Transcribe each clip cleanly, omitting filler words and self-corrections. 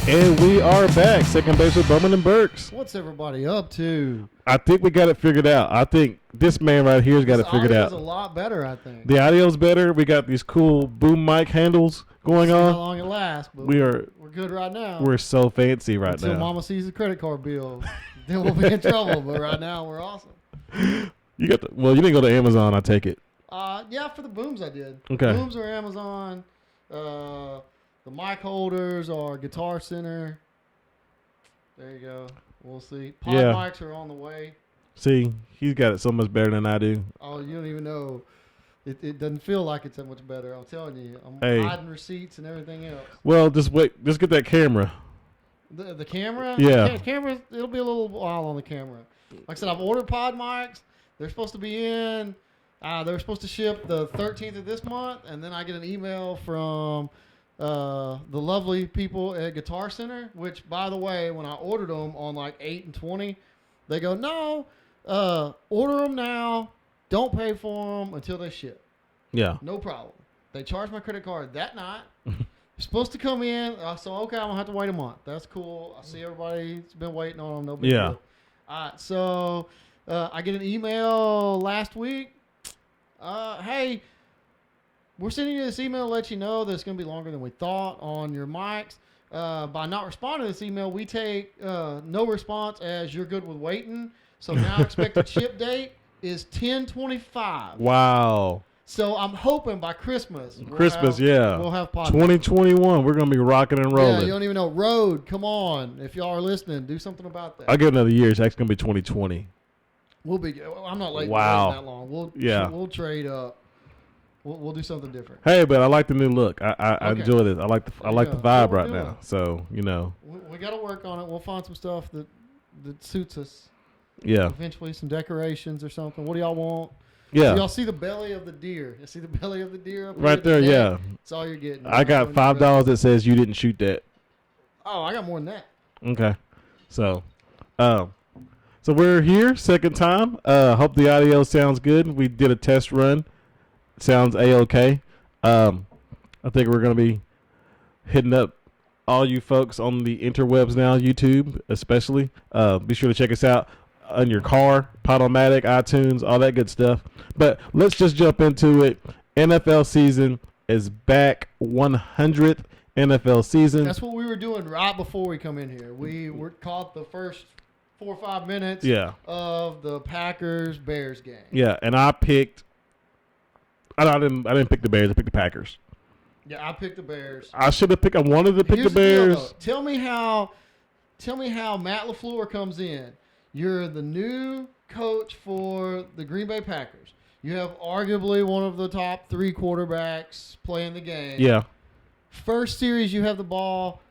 And we are back. Second base with Bowman and Burks. What's everybody up to? I think we got it figured out. I think this man right here's got it figured out. The audio's a lot better, I think. The audio's better. We got these cool boom mic handles going on. How long it lasts, but we're good right now. We're so fancy right now. Until Mama sees the credit card bill, then we'll be in trouble. But right now, we're awesome. You didn't go to Amazon, I take it. Yeah, for the booms I did. Okay. Booms are Amazon. The mic holders are Guitar Center. There you go. We'll see. Pod mics are on the way. See, he's got it so much better than I do. Oh, you don't even know. It doesn't feel like it's that much better. I'm telling you. I'm hiding receipts and everything else. Well, just wait. Just get that camera. The camera? Yeah. The camera, it'll be a little while on the camera. Like I said, I've ordered pod mics. They're supposed to be in. They're supposed to ship the 13th of this month. And then I get an email from the lovely people at Guitar Center, which, by the way, when I ordered them on like 8 and 20, they go, no, order them now. Don't pay for them until they ship. Yeah. No problem. They charged my credit card that night. Supposed to come in. So, okay, I'm going to have to wait a month. That's cool. I see everybody's been waiting on them. No big deal. All right. So, I get an email last week. Hey, we're sending you this email to let you know that it's going to be longer than we thought on your mics. By not responding to this email, we take no response as you're good with waiting. So now expected ship date is 10/25. Wow. So I'm hoping by Christmas. We'll have pod 2021. We're going to be rocking and rolling. Yeah, you don't even know. Road, come on. If y'all are listening, do something about that. I'll give it another year. It's actually going to be 2020. We'll be. I'm not waiting that long. We'll trade up. We'll do something different. Hey, but I like the new look. I enjoy this. I like the vibe right now. So we got to work on it. We'll find some stuff that suits us. Yeah. Eventually, some decorations or something. What do y'all want? Yeah. So y'all see the belly of the deer? You see the belly of the deer up right there? Yeah. That's all you're getting. I got $5 that says you didn't shoot that. Oh, I got more than that. Okay. So we're here, second time. Hope the audio sounds good. We did a test run. Sounds A-okay. I think we're going to be hitting up all you folks on the interwebs now, YouTube especially. Be sure to check us out on your car, Podomatic, iTunes, all that good stuff. But let's just jump into it. NFL season is back, 100th NFL season. That's what we were doing right before we come in here. We caught the first 4 or 5 minutes of the Packers-Bears game. Yeah, and I didn't pick the Bears. I picked the Packers. Yeah, I picked the Bears. I wanted to pick the Bears. Tell me how Matt LaFleur comes in. You're the new coach for the Green Bay Packers. You have arguably one of the top 3 quarterbacks playing the game. Yeah. First series, you have the ball.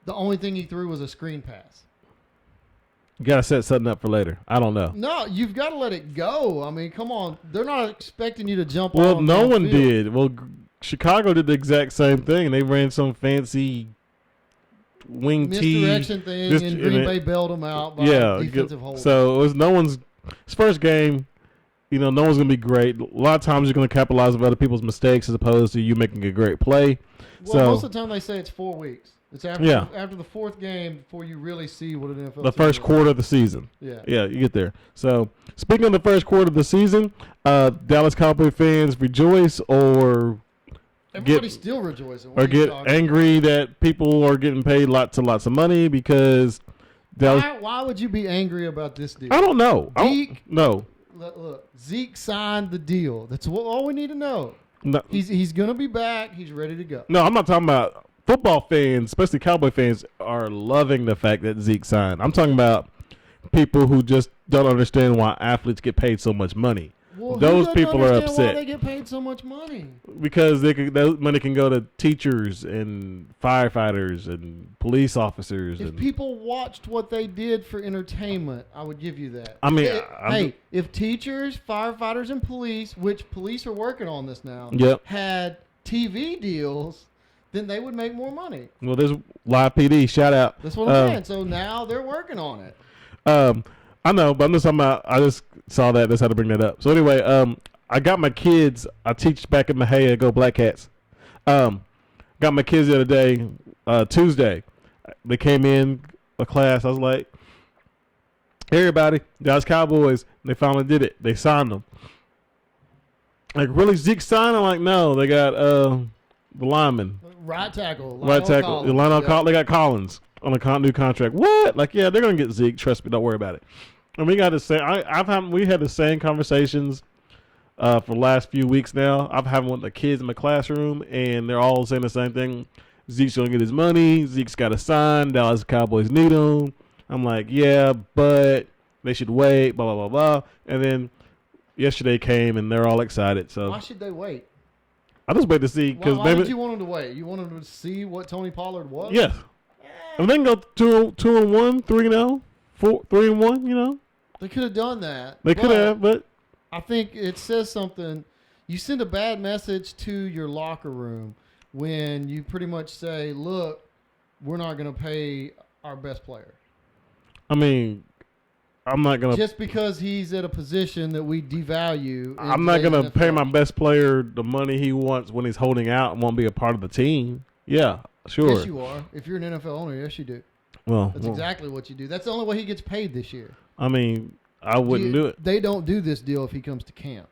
The only thing he threw was a screen pass. You got to set something up for later. I don't know. No, you've got to let it go. I mean, come on. They're not expecting you to jump on. Well, no one did. Well, Chicago did the exact same thing. They ran some fancy wing tee. Misdirection thing, and Green Bay bailed them out by defensive holders. So it was his first game. No one's going to be great. A lot of times you're going to capitalize on other people's mistakes as opposed to you making a great play. Well, most of the time they say it's 4 weeks. It's after the 4th game before you really see what an NFL. The first quarter of the season. Yeah, you get there. So speaking of the first quarter of the season, Dallas Cowboy fans rejoice or everybody's still rejoicing. Or get angry that people are getting paid lots and lots of money because Dallas. Why would you be angry about this deal? I don't know. Zeke, no. Look, Zeke signed the deal. That's all we need to know. No. He's going to be back. He's ready to go. No, I'm not talking about football fans, especially Cowboy fans, are loving the fact that Zeke signed. I'm talking about people who just don't understand why athletes get paid so much money. Well, those people are upset. Why they get paid so much money? Because that money can go to teachers and firefighters and police officers. If people watched what they did for entertainment, I would give you that. I mean, if teachers, firefighters, and police, which police are working on this now, had TV deals, then they would make more money. Well, there's Live PD. Shout out. That's what I'm saying. So now they're working on it. I know, but I'm just talking about. I just saw that. That's how to bring that up. So anyway, I got my kids. I teach back in Mahia. Go Black Cats. Got my kids the other day, Tuesday. They came in a class. I was like, hey, everybody, Dallas Cowboys. They finally did it. They signed them. Like, really, Zeke signed? I'm like, no, they got the lineman. Right tackle. Right tackle. They got Collins on a new contract. What? Like, yeah, they're going to get Zeke. Trust me. Don't worry about it. And we got the same. We had the same conversations for the last few weeks now. I've had one with the kids in my classroom, and they're all saying the same thing. Zeke's going to get his money. Zeke's got to sign. Dallas Cowboys need him. I'm like, yeah, but they should wait, blah, blah, blah, blah. And then yesterday came, and they're all excited. So why should they wait? I just wait to see. Why did you want them to wait? You wanted them to see what Tony Pollard was? Yes. And they can go 2-1, 3-0, 3-1, you know. They could have done that. They could have, but I think it says something. You send a bad message to your locker room when you pretty much say, look, we're not going to pay our best player. I mean, I'm not going to. Just because he's at a position that we devalue. I'm not going to pay my best player the money he wants when he's holding out and won't be a part of the team. Yeah, sure. Yes, you are. If you're an NFL owner, yes, you do. That's exactly what you do. That's the only way he gets paid this year. I mean, I wouldn't do it. They don't do this deal if he comes to camp.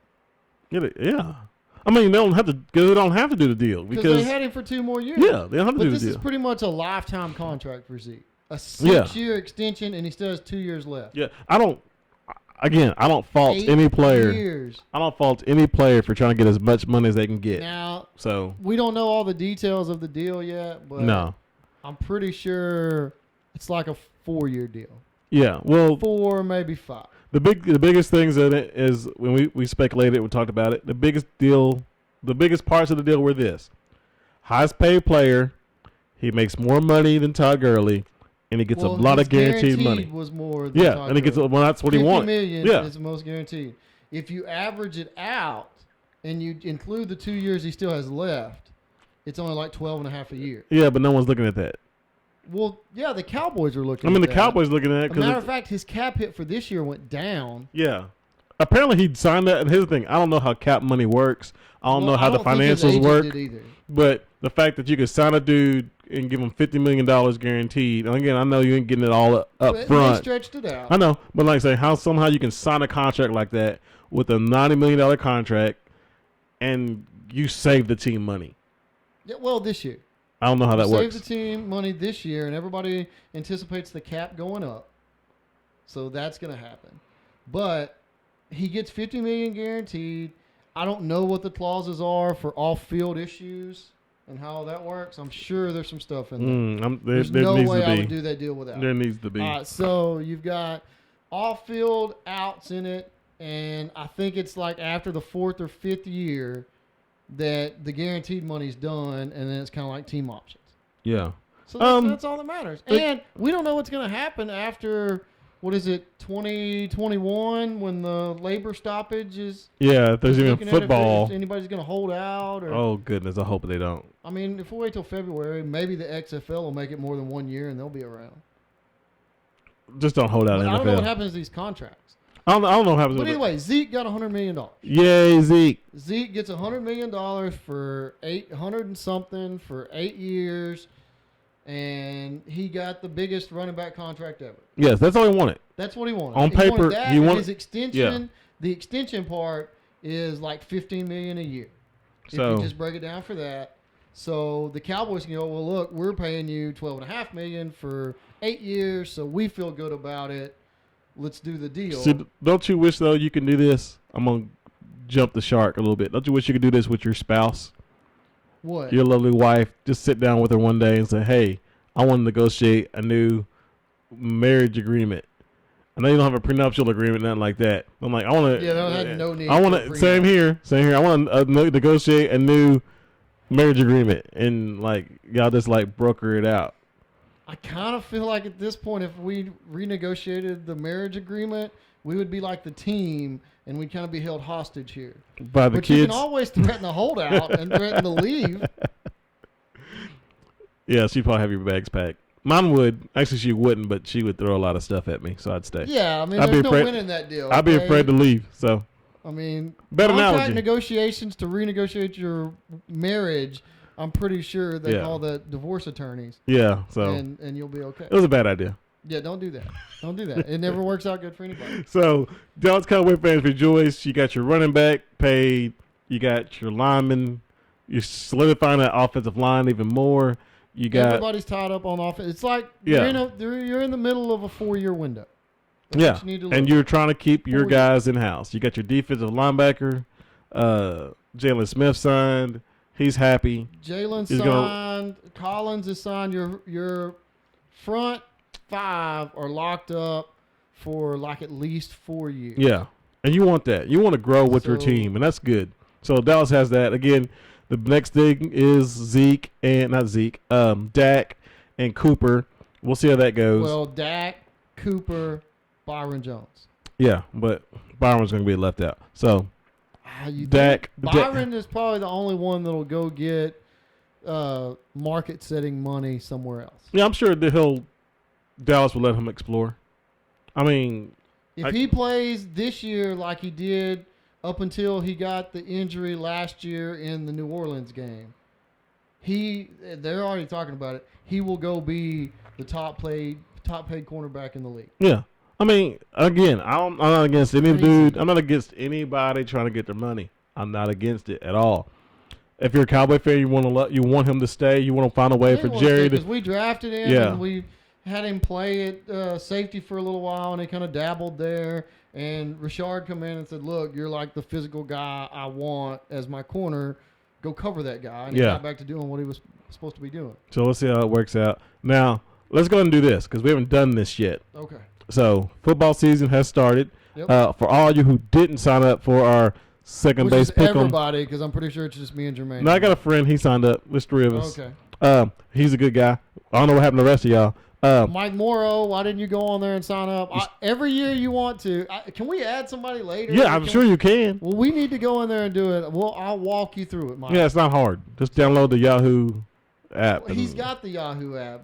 Yeah. I mean, they don't have to do the deal because they had him for 2 more years. Yeah, they don't have to do the deal. But this is pretty much a lifetime contract for Zeke. A 6-year extension, and he still has 2 years left. Yeah, I don't fault any player. I don't fault any player for trying to get as much money as they can get. Now, so we don't know all the details of the deal yet, but no, I'm pretty sure it's like a 4-year deal. Yeah, well, 4, maybe 5. The biggest things in it is when we speculated, we talked about it. The biggest parts of the deal were this: highest paid player, he makes more money than Todd Gurley, and he gets a lot of guaranteed money. Was more than Todd and he gets that's what he wanted. $50 million is the most guaranteed. If you average it out and you include the 2 years he still has left, it's only like 12.5 a year. Yeah, but no one's looking at that. Well, yeah, the Cowboys are looking at that. the Cowboys looking at it. As a matter of fact, his cap hit for this year went down. Yeah. Apparently, he signed that. And here's the thing. I don't know how cap money works. I don't know how the financials work. But the fact that you could sign a dude and give him $50 million guaranteed. And again, I know you ain't getting it all up front. They stretched it out. I know. But like I say, how somehow you can sign a contract like that with a $90 million contract and you save the team money. Yeah, well, this year. I don't know how that works. Save the team money this year, and everybody anticipates the cap going up. So that's going to happen. But he gets $50 million guaranteed. I don't know what the clauses are for off-field issues and how that works. I'm sure there's some stuff in there. There's no way I would do that deal without. There needs to be. So you've got off-field outs in it, and I think it's like after the 4th or 5th year that the guaranteed money's done, and then it's kind of like team options. Yeah. So that's all that matters. And we don't know what's going to happen after, 2021 when the labor stoppage is. Yeah, if there's even football. If anybody's going to hold out. Oh, goodness. I hope they don't. I mean, if we wait till February, maybe the XFL will make it more than 1 year, and they'll be around. Just don't hold out in the NFL. I don't know what happens to these contracts. I don't know what happens. But anyway, Zeke got $100 million. Yay, Zeke! Zeke gets $100 million for 800 and something for 8 years, and he got the biggest running back contract ever. Yes, that's all he wanted. That's what he wanted. On paper, he wanted his extension. Yeah. The extension part is like $15 million a year. So if you just break it down for that. So the Cowboys can go, well, look, we're paying you $12.5 million for 8 years, so we feel good about it. Let's do the deal. See, don't you wish, though, you can do this? I'm going to jump the shark a little bit. Don't you wish you could do this with your spouse? What? Your lovely wife. Just sit down with her one day and say, hey, I want to negotiate a new marriage agreement. I know you don't have a prenuptial agreement, nothing like that. I'm like, I want to. Yeah, they had no need. I want to. Same here. I want to negotiate a new marriage agreement, and like y'all just like broker it out. I kind of feel like at this point, if we renegotiated the marriage agreement, we would be like the team, and we'd kind of be held hostage here. By the but kids. You can always threaten to hold out and threaten to leave. Yeah, she'd probably have your bags packed. Mine would. Actually, she wouldn't, but she would throw a lot of stuff at me, so I'd stay. Yeah, I mean, there's no winning that deal. I'd be afraid to leave, so. I mean, better contract analogy. Negotiations to renegotiate your marriage I'm pretty sure they Yeah. call that divorce attorneys. Yeah, so And you'll be okay. it was a bad idea. Yeah, don't do that. Don't do that. It never works out good for anybody. So Dallas Cowboy fans rejoice. You got your running back paid. You got your lineman. You're solidifying that offensive line even more. You got Everybody's tied up on offense. It's like Yeah. you're in the middle of a 4-year window. That's yeah, what you need to look and at. you're trying to keep your 4 guys in house. You got your defensive linebacker, Jalen Smith signed. He's happy. Jalen He's signed. Collins is signed. Your front 5 are locked up for like at least 4 years. Yeah, and you want that. You want to grow with your So- team, and that's good. So Dallas has that. Again, the next thing is Zeke and not Zeke, Dak and Cooper. We'll see how that goes. Well, Dak, Cooper, Byron Jones. Yeah, but Byron's going to be left out. So You Dak- think Byron is probably the only one that'll go get market-setting money somewhere else. yeah, I'm sure that Dallas will let him explore. I mean, If he plays this year like he did up until he got the injury last year in the New Orleans game, they're already talking about it. He will go be the top paid cornerback in the league. yeah. I mean, again, I'm not against any Crazy. dude. I'm not against anybody trying to get their money. I'm not against it at all. If you're a Cowboy fan, you want him to stay. You want to find a way for Jerry to. Because we drafted him Yeah. and we had him play at safety for a little while, and he kind of dabbled there. And Richard come in and said, "Look, you're like the physical guy I want as my corner. Go cover that guy." And he Yeah. got back to doing what he was supposed to be doing. So let's see how it works out. Now, let's go ahead and do this because we haven't done this yet. Okay. So football season has started. Yep. For all you who didn't sign up for our second Which base is pick 'em. everybody, because I'm pretty sure it's just me and Jermaine. No, I got a friend. He signed up. There's 3 of us. Okay. He's a good guy. I don't know what happened to the rest of y'all. Mike Morrow, why didn't you go on there and sign up? Every year you want to. Can we add somebody later? Yeah, I'm sure you can. Well, we need to go in there and do it. I'll walk you through it, Mike. Yeah, it's not hard. Just download the Yahoo app. Well, he's got the Yahoo app.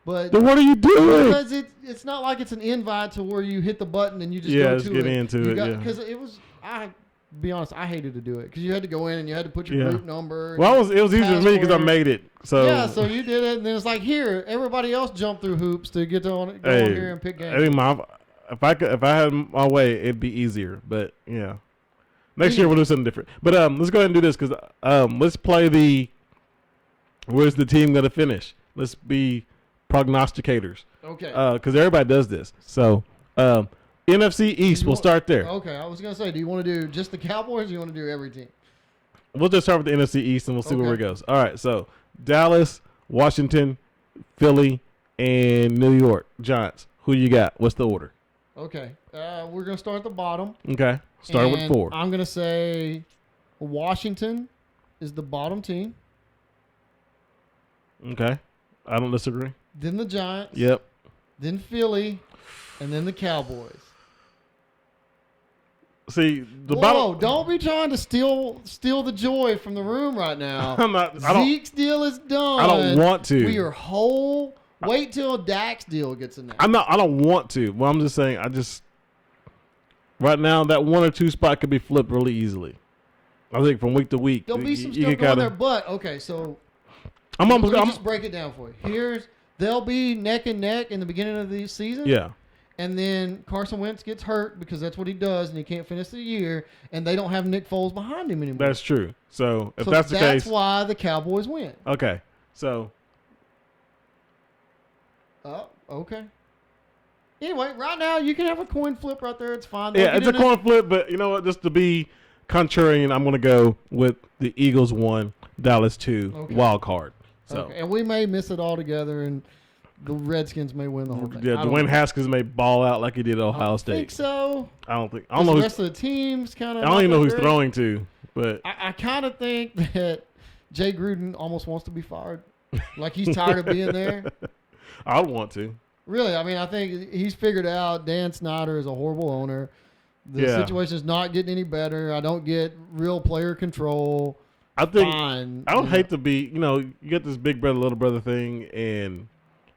But Then what are you doing? because it's not like it's an invite to where you hit the button and you just Yeah, go just to get it. into it, yeah. Because it was, be honest, I hated to do it because you had to go in and you had to put your Yeah. group number. Well, it was easier for me because I password. made it. So Yeah, so you did it, and then it's like here, everybody else jumped through hoops to get go on Hey, here and pick games. I think if I had my way, it'd be easier. But yeah, next year we'll do something different. But let's go ahead and do this because let's play the. Where's the team gonna finish? Let's be prognosticators Okay. because everybody does this. So NFC East, we'll start there. Okay, I was gonna say, do you want to do just the Cowboys? Or do you want to do every team? We'll just start with the NFC East and we'll see where it Okay. goes. All right, so Dallas, Washington, Philly, and New York Giants. Who you got? What's the order? Okay, we're gonna start at the bottom. Okay, starting with And 4. I'm gonna say Washington is the bottom team. Okay, I don't disagree. Then the Giants. Yep. Then Philly, and then the Cowboys. See the Whoa! bottom. Don't be trying to steal the joy from the room right now. I'm not. I don't. Zeke's deal is done. I don't want to. We are whole. Wait till Dak's deal gets announced. I'm not. I don't want to. Well, I'm just saying. Right now, that 1 or 2 spot could be flipped really easily. I think from week to week. There'll be some you stuff can going kinda- there, but okay, so I'm let me almost. just break it down for you. They'll be neck and neck in the beginning of the season. Yeah. And then Carson Wentz gets hurt because that's what he does, and he can't finish the year, and they don't have Nick Foles behind him anymore. That's true. So if So that's the case, that's why the Cowboys win. okay. So Oh, okay. Anyway, right now you can have a coin flip right there. It's fine. yeah, it's a coin flip, but you know what? Just to be contrarian, I'm going to go with the Eagles 1, Dallas 2, Okay. wild card. So Okay. And we may miss it all together, and the Redskins may win the whole thing. yeah, I don't Dwayne know. Haskins may ball out like he did at I Ohio don't State. think so. I don't think. I I don't know. the Who's, rest of the team's kind of. I don't even know who's throwing to, but I kind of think that Jay Gruden almost wants to be fired. Like he's tired of being there. I would want to. Really, I mean, I think he's figured out Dan Snyder is a horrible owner. The Yeah. situation is not getting any better. I don't get real player control. I think Fine. I would hate to be. You get this big brother little brother thing, and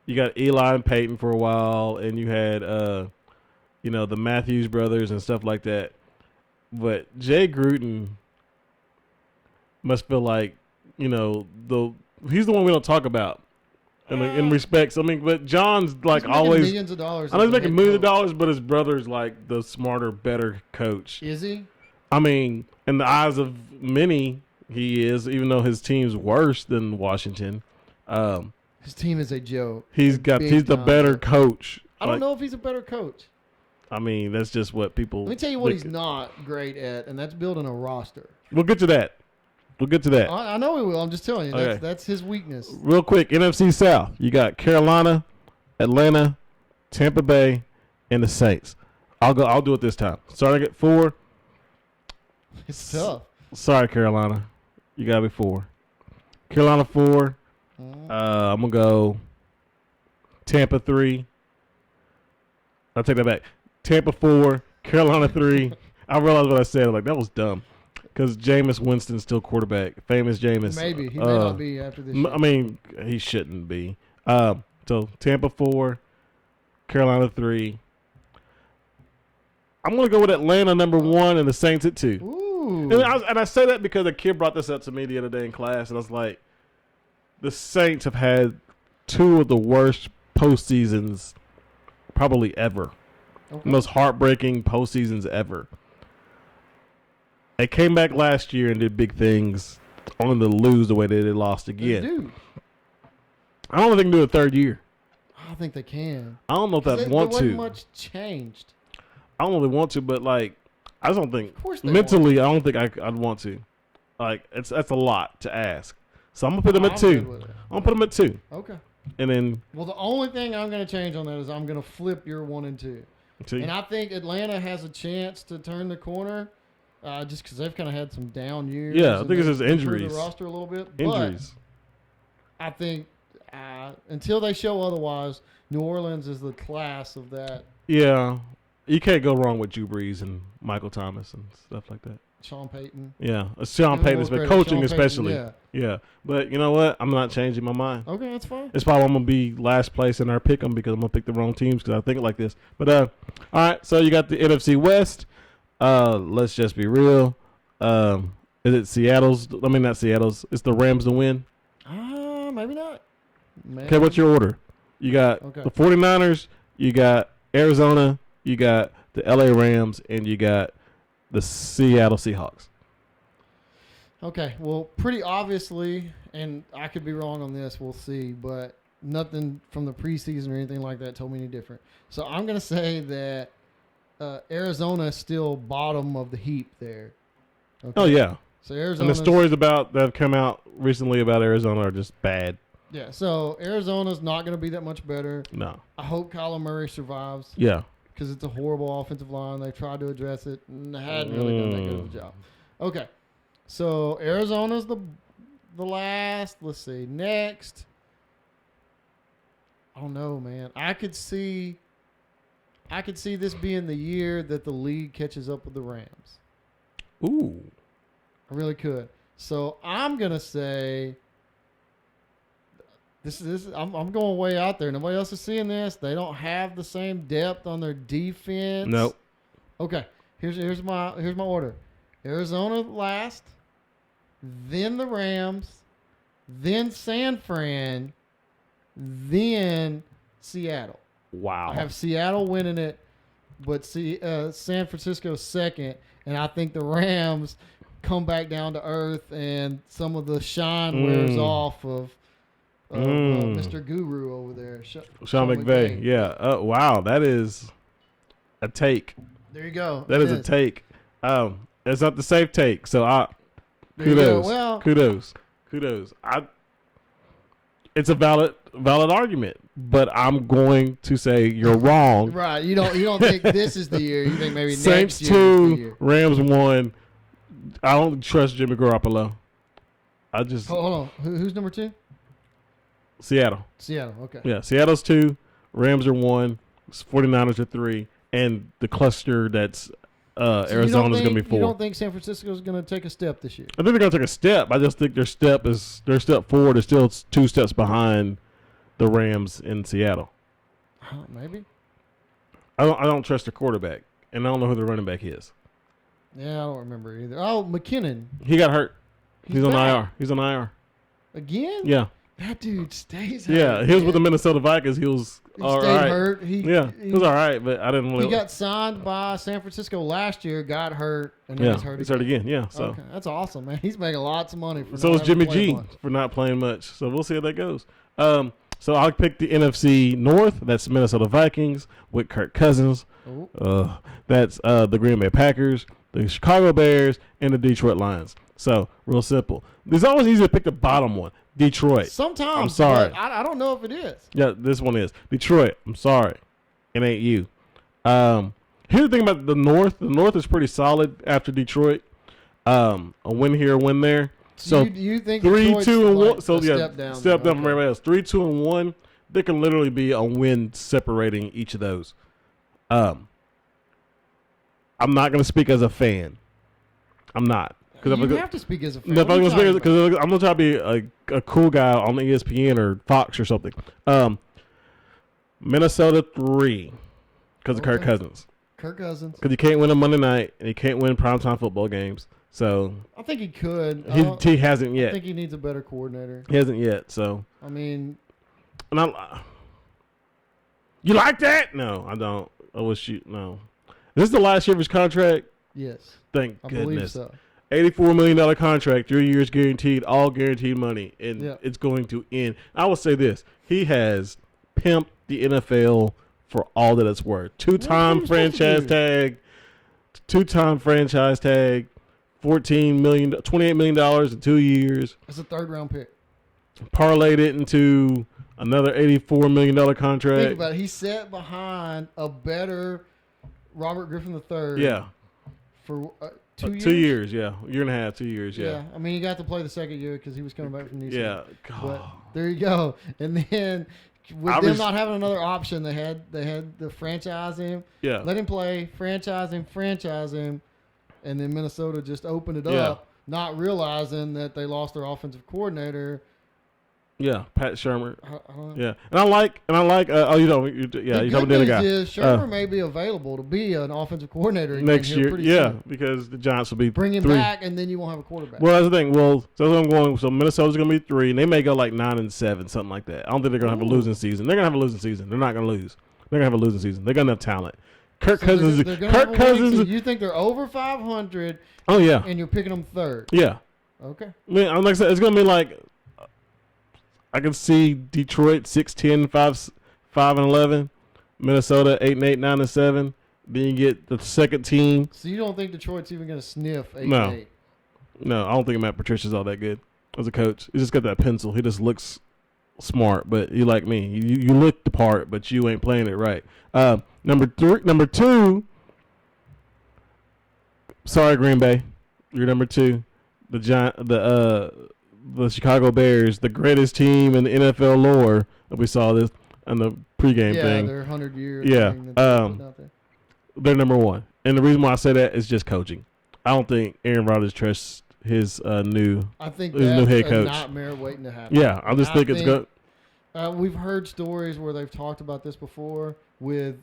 you got Eli and Peyton for a while, and you had the Matthews brothers and stuff like that. But Jay Gruden must feel like he's the one we don't talk about in respects. I mean, but John's like he's always millions of dollars. I know he's making millions of dollars, but his brother's like the smarter, better coach. Is he? I mean, in the eyes of many, he is, even though his team's worse than Washington. His team is a joke. He's the better coach. I don't know if he's a better coach. I mean, that's just what people. Let me tell you what he's not great at, and that's building a roster. We'll get to that. I know he will. I'm just telling you. Okay. That's his weakness. Real quick, NFC South. You got Carolina, Atlanta, Tampa Bay, and the Saints. I'll do it this time. Starting at 4. It's tough. Sorry, Carolina. You got to be 4. Carolina 4. I'm going to go Tampa 3. I'll take that back. Tampa 4, Carolina 3. I realized what I said. Like, that was dumb. Because Jameis Winston's still quarterback. Famous Jameis. Maybe. He may not be after this year. I mean, he shouldn't be. So, Tampa 4, Carolina 3. I'm going to go with Atlanta number 1 and the Saints at 2. Ooh. And I say that because a kid brought this up to me the other day in class, and I was like, the Saints have had 2 of the worst postseasons probably ever. Okay. Most heartbreaking postseasons ever. They came back last year and did big things, only to lose the way they lost again. They do. I don't think they can do a third year. I think they can. I don't know if they want to. There wasn't much changed. I don't know if they want to, but like, I just don't think Of course they mentally. I don't think I'd want to. Like, that's a lot to ask. So I'm gonna put them at 2. I'm gonna put them at 2. Okay. And then. Well, the only thing I'm gonna change on that is I'm gonna flip your 1 and 2. And I think Atlanta has a chance to turn the corner, just because they've kind of had some down years. Yeah, I think it's just injuries. The roster a little bit. Injuries. But I think until they show otherwise, New Orleans is the class of that. Yeah, you can't go wrong with Drew Brees and Michael Thomas and stuff like that. Sean Payton. Yeah, Sean Payton, but coaching Sean especially. Payton, yeah. But you know what? I'm not changing my mind. Okay, that's fine. It's probably I'm gonna be last place in our pick 'em because I'm gonna pick the wrong teams because I think like this. But all right. So you got the NFC West. Let's just be real. Is it Seattle's? I mean, not Seattle's. It's the Rams to win. Maybe not. Maybe. Okay, what's your order? You got the 49ers. You got Arizona. You got the LA Rams, and you got the Seattle Seahawks. Okay, well, pretty obviously, and I could be wrong on this, we'll see, but nothing from the preseason or anything like that told me any different. So I'm going to say that Arizona is still bottom of the heap there. Okay? Oh, yeah. So Arizona. And the stories that have come out recently about Arizona are just bad. Yeah, so Arizona's not going to be that much better. No. I hope Kyler Murray survives. Yeah. Because it's a horrible offensive line. They tried to address it and they hadn't really done that good of a job. Okay. So Arizona's the last. Let's see. Next. I don't know, man. I could see this being the year that the league catches up with the Rams. Ooh. I really could. So I'm gonna say this. I'm going way out there. Nobody else is seeing this. They don't have the same depth on their defense. Nope. Okay. Here's my order. Arizona last, then the Rams, then San Fran, then Seattle. Wow. I have Seattle winning it, but San Francisco second, and I think the Rams come back down to earth and some of the shine wears off of Mr. Guru over there. Sean McVay. Yeah. Wow. That is a take. There you go. That is a take. It's not the safe take. So kudos. Well, kudos. It's a valid argument, but I'm going to say you're wrong. Right. You don't think this is the year. You think maybe Saints next year is the 2, year. Rams 1. I don't trust Jimmy Garoppolo. I just hold on. Who's number 2? Seattle. Okay. Yeah, Seattle's 2, Rams are 1, 49ers are 3, and the cluster that's Arizona's going to be 4. You don't think San Francisco is going to take a step this year? I think they're going to take a step. I just think their step forward is still 2 steps behind the Rams in Seattle. Maybe. I don't trust their quarterback, and I don't know who the running back is. Yeah, I don't remember either. Oh, McKinnon. He got hurt. He's on back. IR. He's on IR. Again? Yeah. That dude stays hurt. Yeah, he was with the Minnesota Vikings. He was He all stayed right. hurt. He was all right, but I didn't really. He got signed by San Francisco last year, got hurt, and then he's hurt he's again. hurt again. Yeah, so Okay, that's awesome, man. He's making lots of money. For so not is Jimmy having to play G much. for not playing much. So we'll see how that goes. So I'll pick the NFC North. That's Minnesota Vikings with Kirk Cousins. Oh. That's the Green Bay Packers, the Chicago Bears, and the Detroit Lions. So real simple. It's always easy to pick the bottom one. Detroit. Sometimes. I'm sorry. But I don't know if it is. Yeah, this one is Detroit. I'm sorry, it ain't you. Here's the thing about the North. The North is pretty solid after Detroit. A win here, a win there. So you think 3, Detroit's 2, and like 1. So a yeah, step down from okay. everybody else. 3, 2, and 1. There can literally be a win separating each of those. I'm not going to speak as a fan. I'm not. You have to speak as a fan. No, I'm gonna try to be a cool guy on ESPN or Fox or something. Minnesota 3 because of Kirk Cousins. Kirk Cousins. Because you can't win a Monday night and you can't win primetime football games. So I think he could. He hasn't yet. I think he needs a better coordinator. He hasn't yet. So I mean, you like that? No, I don't. I wish you no. This is the last year of his contract. Yes. Thank I goodness. believe so. $84 million contract, 3 years guaranteed, all guaranteed money, and it's going to end. I will say this: he has pimped the NFL for all that it's worth. Two-time franchise tag, $14 million, $28 million in 2 years. It's a third-round pick. Parlayed it into another $84 million contract. Think about it. He sat behind a better Robert Griffin III. Yeah. For 2 years? 2 years, yeah. Year and a half, 2 years, yeah. I mean, he got to play the second year because he was coming back from New Zealand. Yeah. But there you go. And then with them not having another option, they had to franchise him. Yeah. Let him play, franchise him, and then Minnesota just opened it up, not realizing that they lost their offensive coordinator. Yeah, Pat Shermer. I don't know. Yeah, and I like. You talking about the other guy. Shermer may be available to be an offensive coordinator next year. Yeah, soon. because the Giants will be bring him 3. back, and then you won't have a quarterback. Well, that's the thing. Well, so I'm going. So Minnesota's going to be 3, and they may go like 9-7, something like that. I don't think they're going to have a losing season. They're going to have a losing season. They're not going to lose. They're going to have a losing season. They're going to have talent. Kirk Cousins. Kirk Cousins. You think they're over 500? Oh yeah. And you're picking them third. Yeah. Okay. I mean, like I said, it's going to be like. I can see Detroit 6-10, 5-11, Minnesota 8-8, 9-7. Then you get the second team. So you don't think Detroit's even going to sniff 8-8? No, I don't think Matt Patricia's all that good as a coach. He just got that pencil. He just looks smart, but you like me. You look the part, but you ain't playing it right. Number 2. Sorry, Green Bay, you're number 2. The Chicago Bears, the greatest team in the NFL lore. We saw this on the pregame thing. Yeah, they're 100 years. Yeah, they're number 1, and the reason why I say that is just coaching. I don't think Aaron Rodgers trusts his new head coach. A nightmare waiting to happen. Yeah, I just think it's good. We've heard stories where they've talked about this before with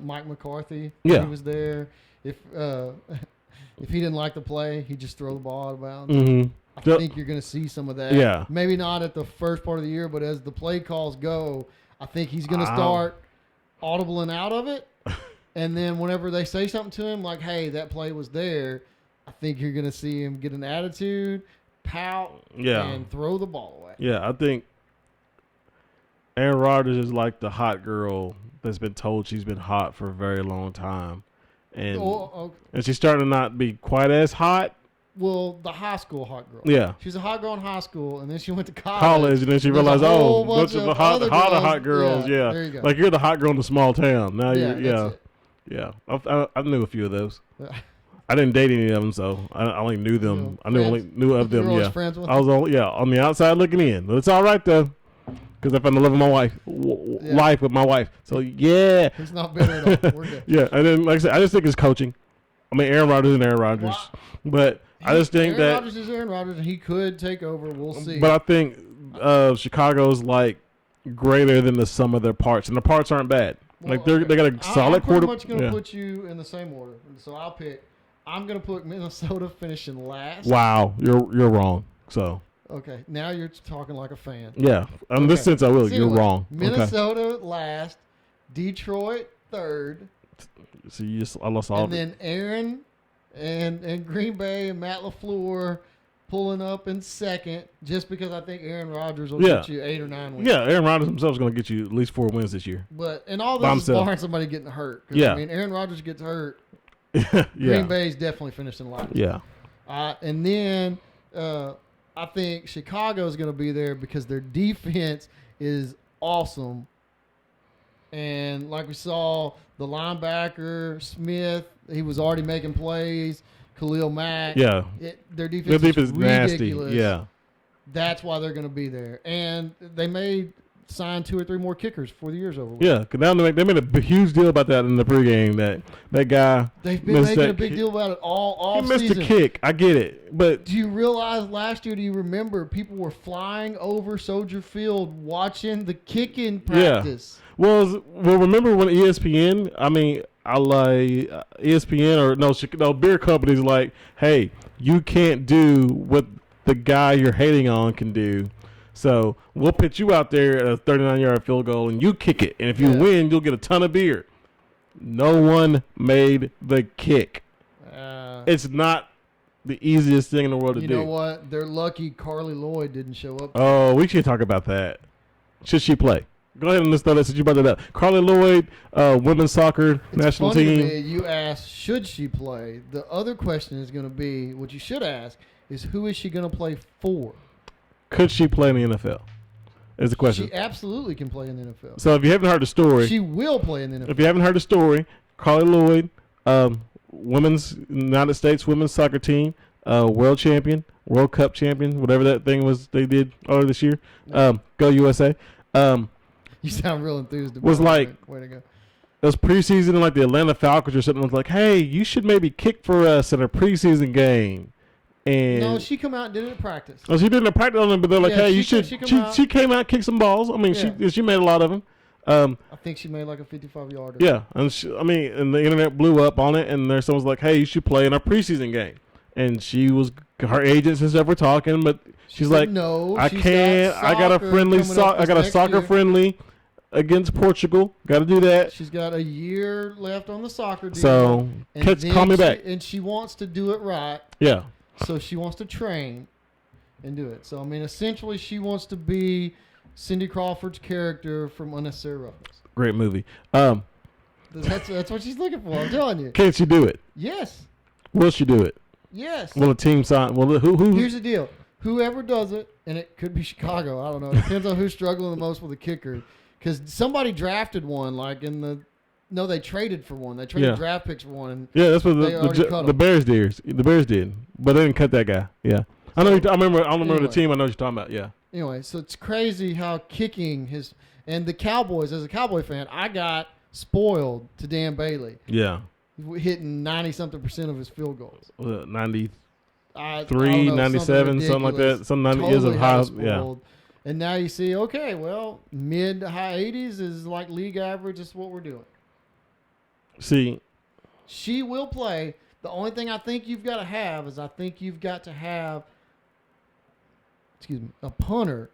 Mike McCarthy. Yeah, he was there. If he didn't like the play, he'd just throw the ball out of bounds. Mm-hmm. I think you're going to see some of that. Yeah. Maybe not at the first part of the year, but as the play calls go, I think he's going to start audibling out of it. And then whenever they say something to him, like, hey, that play was there, I think you're going to see him get an attitude, pout, and throw the ball away. Yeah, I think Aaron Rodgers is like the hot girl that's been told she's been hot for a very long time. And, and she's starting to not be quite as hot. Well, the high school hot girl. Yeah. She was a hot girl in high school, and then she went to college. And then she realized, bunch of the hot girls. Yeah. There you go. Like, you're the hot girl in the small town. Now Yeah. I knew a few of those. I didn't date any of them, so I only knew them. I only knew of them. Yeah. Friends with I was on the outside looking in. But it's all right, though. Because I found the love of my life with my wife. So, yeah. He's not bitter at all. We're good. Yeah. And then, like I said, I just think it's coaching. I mean, Aaron Rodgers and Aaron Rodgers. Wow. But I just think Aaron Rodgers is Aaron Rodgers, and he could take over. We'll see. But I think Chicago's like greater than the sum of their parts, and the parts aren't bad. Well, they got a solid quarter. I'm pretty much going to put you in the same order. So I'm going to put Minnesota finishing last. Wow, you're wrong. So Okay, now you're talking like a fan. Yeah, in this sense, I will. So You're anyway, wrong. Minnesota last, Detroit third, So I lost all. and then Aaron and Green Bay and Matt LaFleur pulling up in second, just because I think Aaron Rodgers will get you 8 or 9 wins. Yeah, Aaron Rodgers himself is going to get you at least 4 wins this year. But and all this is barring somebody getting hurt. Yeah, I mean, Aaron Rodgers gets hurt. Yeah. Green Bay's definitely finishing last. Yeah. And then I think Chicago is going to be there because their defense is awesome. And like we saw, the linebacker, Smith, he was already making plays. Khalil Mack. Yeah. Their defense is nasty. ridiculous. Yeah. That's why they're going to be there. And they may sign 2 or 3 more kickers before the year's over. Yeah, because now they made a huge deal about that in the pregame. That guy. They've been making a big deal about it all season. He missed season. a kick. I get it. But do you realize last year, do you remember people were flying over Soldier Field watching the kicking practice? Yeah. Well, remember when ESPN, I like ESPN or beer companies like, hey, you can't do what the guy you're hating on can do. So we'll put you out there at a 39-yard field goal and you kick it. And if you win, you'll get a ton of beer. No one made the kick. It's not the easiest thing in the world to do. You know what? They're lucky Carly Lloyd didn't show up. Oh, we should talk about that. Should she play? Go ahead and list that since you brought that up. Carly Lloyd, women's soccer national funny team. To me, you asked, should she play? The other question is going to be, what you should ask is, who is she going to play for? Could she play in the NFL? Is the question. She absolutely can play in the NFL. So if you haven't heard the story, she will play in the NFL. If you haven't heard the story, Carly Lloyd, women's United States women's soccer team, world champion, World Cup champion, whatever that thing was they did earlier this year. Go USA. You sound real enthused about was like, way to go. It was preseason in like the Atlanta Falcons or something. Was like, hey, you should maybe kick for us in a preseason game. And no, she come out and did it in practice. Oh, she did it in practice on them, but they're like, hey, you should. She came out, kicked some balls. She made a lot of them. I think she made like a 55-yarder. Yeah, and and the internet blew up on it, and there someone's like, hey, you should play in our preseason game. And her agents and stuff were talking, but she's like, no, I can't. I got a friendly. I got a soccer friendly against Portugal. Got to do that. She's got a year left on the soccer deal. So call me back. And she wants to do it right. Yeah. So she wants to train and do it. So essentially, she wants to be Cindy Crawford's character from Unnecessary Roughness. Great movie. That's what she's looking for. I'm telling you. Can she do it? Yes. Will she do it? Yes. Will a team sign? Well, who? Here's the deal. Whoever does it, and it could be Chicago. I don't know. It depends on who's struggling the most with a kicker. Because somebody drafted one, they traded for one. They traded draft picks for one. And that's what the Bears did. The Bears did, but they didn't cut that guy. Yeah, I know. I remember the team. I know what you're talking about. Yeah. Anyway, so it's crazy how kicking and the Cowboys. As a Cowboy fan, I got spoiled to Dan Bailey. Yeah. Hitting 90-something% of his field goals. 93, 97, something like that. Some 90 years of high. Yeah. And now you see, okay, well, mid to high 80s is like league average. Is what we're doing. See, she will play. The only thing I think you've got to have is a punter.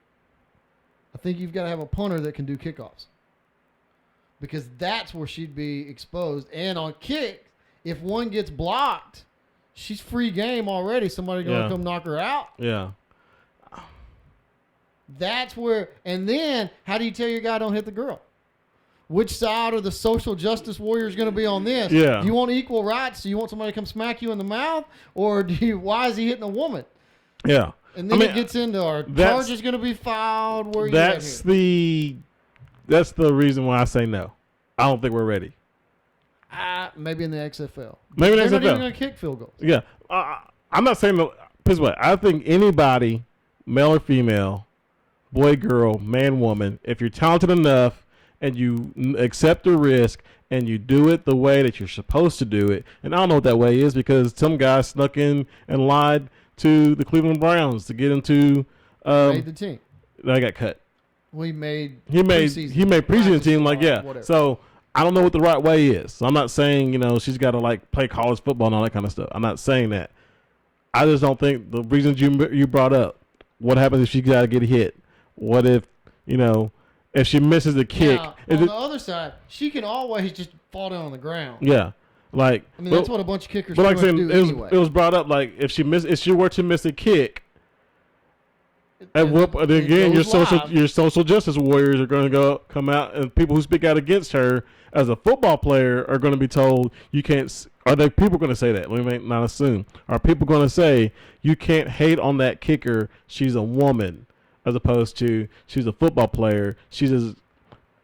I think you've got to have a punter that can do kickoffs. Because that's where she'd be exposed. And on kick, if one gets blocked, she's free game already. Somebody going to come knock her out. Yeah. That's where, and then how do you tell your guy don't hit the girl? Which side are the social justice warriors going to be on this? Yeah. Do you want equal rights? Do you want somebody to come smack you in the mouth? Or why is he hitting a woman? Yeah. And then it gets into our charge is going to be filed. Where that's the reason why I say no. I don't think we're ready. Maybe in the XFL. Maybe in the XFL. They're not even going to kick field goals. Yeah. I'm not saying no. This way, I think anybody, male or female, boy, girl, man, woman, if you're talented enough and you accept the risk and you do it the way that you're supposed to do it, and I don't know what that way is because some guy snuck in and lied to the Cleveland Browns to get into made the team. I got cut. Well, he made preseason team whatever. So I don't know what the right way is. So I'm not saying she's got to play college football and all that kind of stuff. I'm not saying that. I just don't think the reasons you brought up What happens if she got to get hit? What if, if she misses the kick? Now, on the other side, she can always just fall down on the ground. Yeah. Like, I mean, that's what a bunch of kickers but like pretty saying, much do anyway. it was brought up, like, if she were to miss a kick, again, your social justice warriors are going to come out, and people who speak out against her as a football player are going to be told you can't. Are they people going to say that? We may not assume. Are people going to say you can't hate on that kicker? She's a woman, as opposed to she's a football player. She's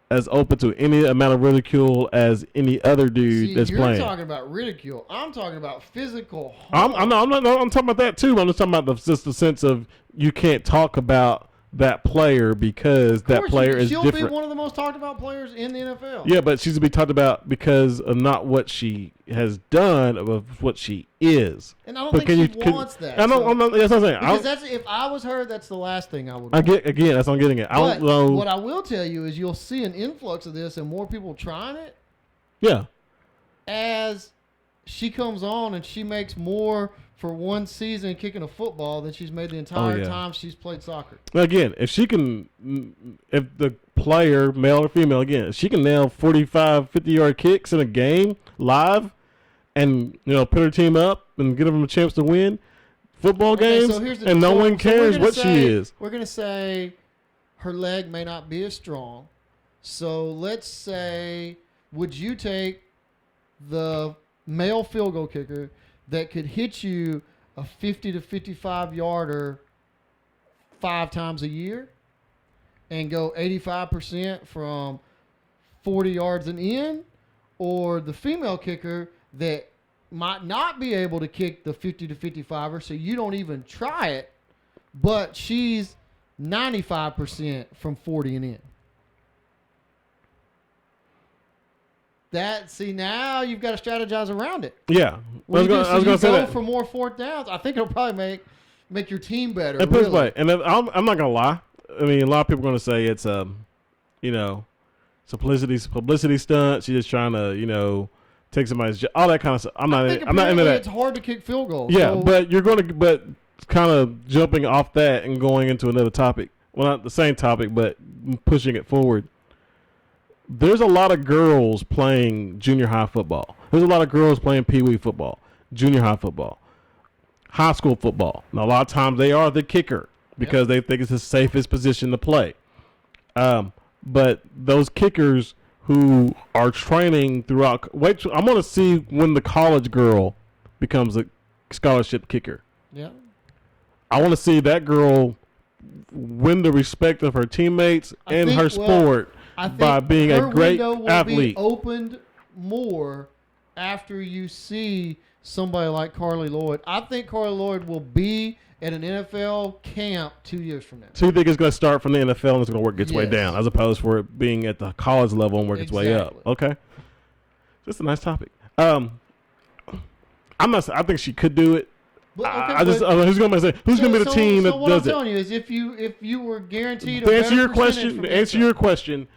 as open to any amount of ridicule as any other dude that's playing. You're talking about ridicule. I'm talking about physical harm. I'm talking about that too. I'm just talking about just the sense of you can't talk about that player because that player is different. She'll be one of the most talked about players in the NFL. Yeah, but she's to be talked about because of not what she has done, of what she is. And I don't think she wants that. I know. That's what I'm saying. Because if I was her, that's the last thing I would. That's what I'm getting at. I don't know. What I will tell you is you'll see an influx of this and more people trying it. Yeah. As she comes on and she makes more for one season kicking a football than she's made the entire time she's played soccer. Again, if the player, male or female, if she can nail 45, 50-yard kicks in a game live and, put her team up and give them a chance to win football games, and no one cares what she is. We're going to say her leg may not be as strong. So let's say, would you take the male field goal kicker that could hit you a 50 to 55 yarder 5 times a year and go 85% from 40 yards and in, or the female kicker that might not be able to kick the 50 to 55er, so you don't even try it, but she's 95% from 40 and in. Now you've got to strategize around it. Yeah. I was going to say that. For more fourth downs, I think it'll probably make your team better. And really. And I'm not going to lie. I mean, a lot of people are going to say it's it's a publicity stunt. She's just trying to, take somebody's job, all that kind of stuff. I'm not into that. It's hard to kick field goals. Yeah, so. But kind of jumping off that and going into another topic. Well, not the same topic, but pushing it forward. There's a lot of girls playing junior high football. There's a lot of girls playing pee-wee football, junior high football, high school football. Now, a lot of times they are the kicker because they think it's the safest position to play. But those kickers who are training throughout, I'm going to see when the college girl becomes a scholarship kicker. Yeah. I want to see that girl win the respect of her teammates and her sport. By being a great athlete. Will be opened more after you see somebody like Carly Lloyd. I think Carly Lloyd will be at an NFL camp 2 years from now. So you think it's going to start from the NFL and it's going to work its way down, as opposed for it being at the college level and work its way up? Okay, just a nice topic. I think she could do it. Who's going to be the team that does it? What I'm telling you is, if you were guaranteed to answer your question.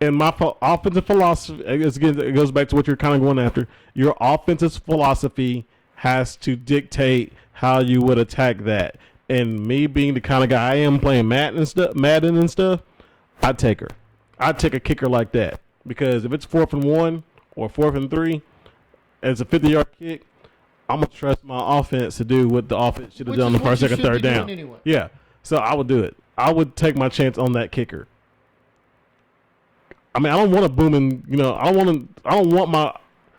And my offensive philosophy, again, it goes back to what you're kind of going after. Your offensive philosophy has to dictate how you would attack that. And me being the kind of guy I am, playing Madden and stuff, I'd take her. I'd take a kicker like that. Because if it's 4th and 1 or 4th and 3, and it's a 50-yard kick, I'm going to trust my offense to do what the offense should have done on the first, second, third down. Anyway. Yeah. So I would do it. I would take my chance on that kicker. I mean, I don't want to booming, I don't want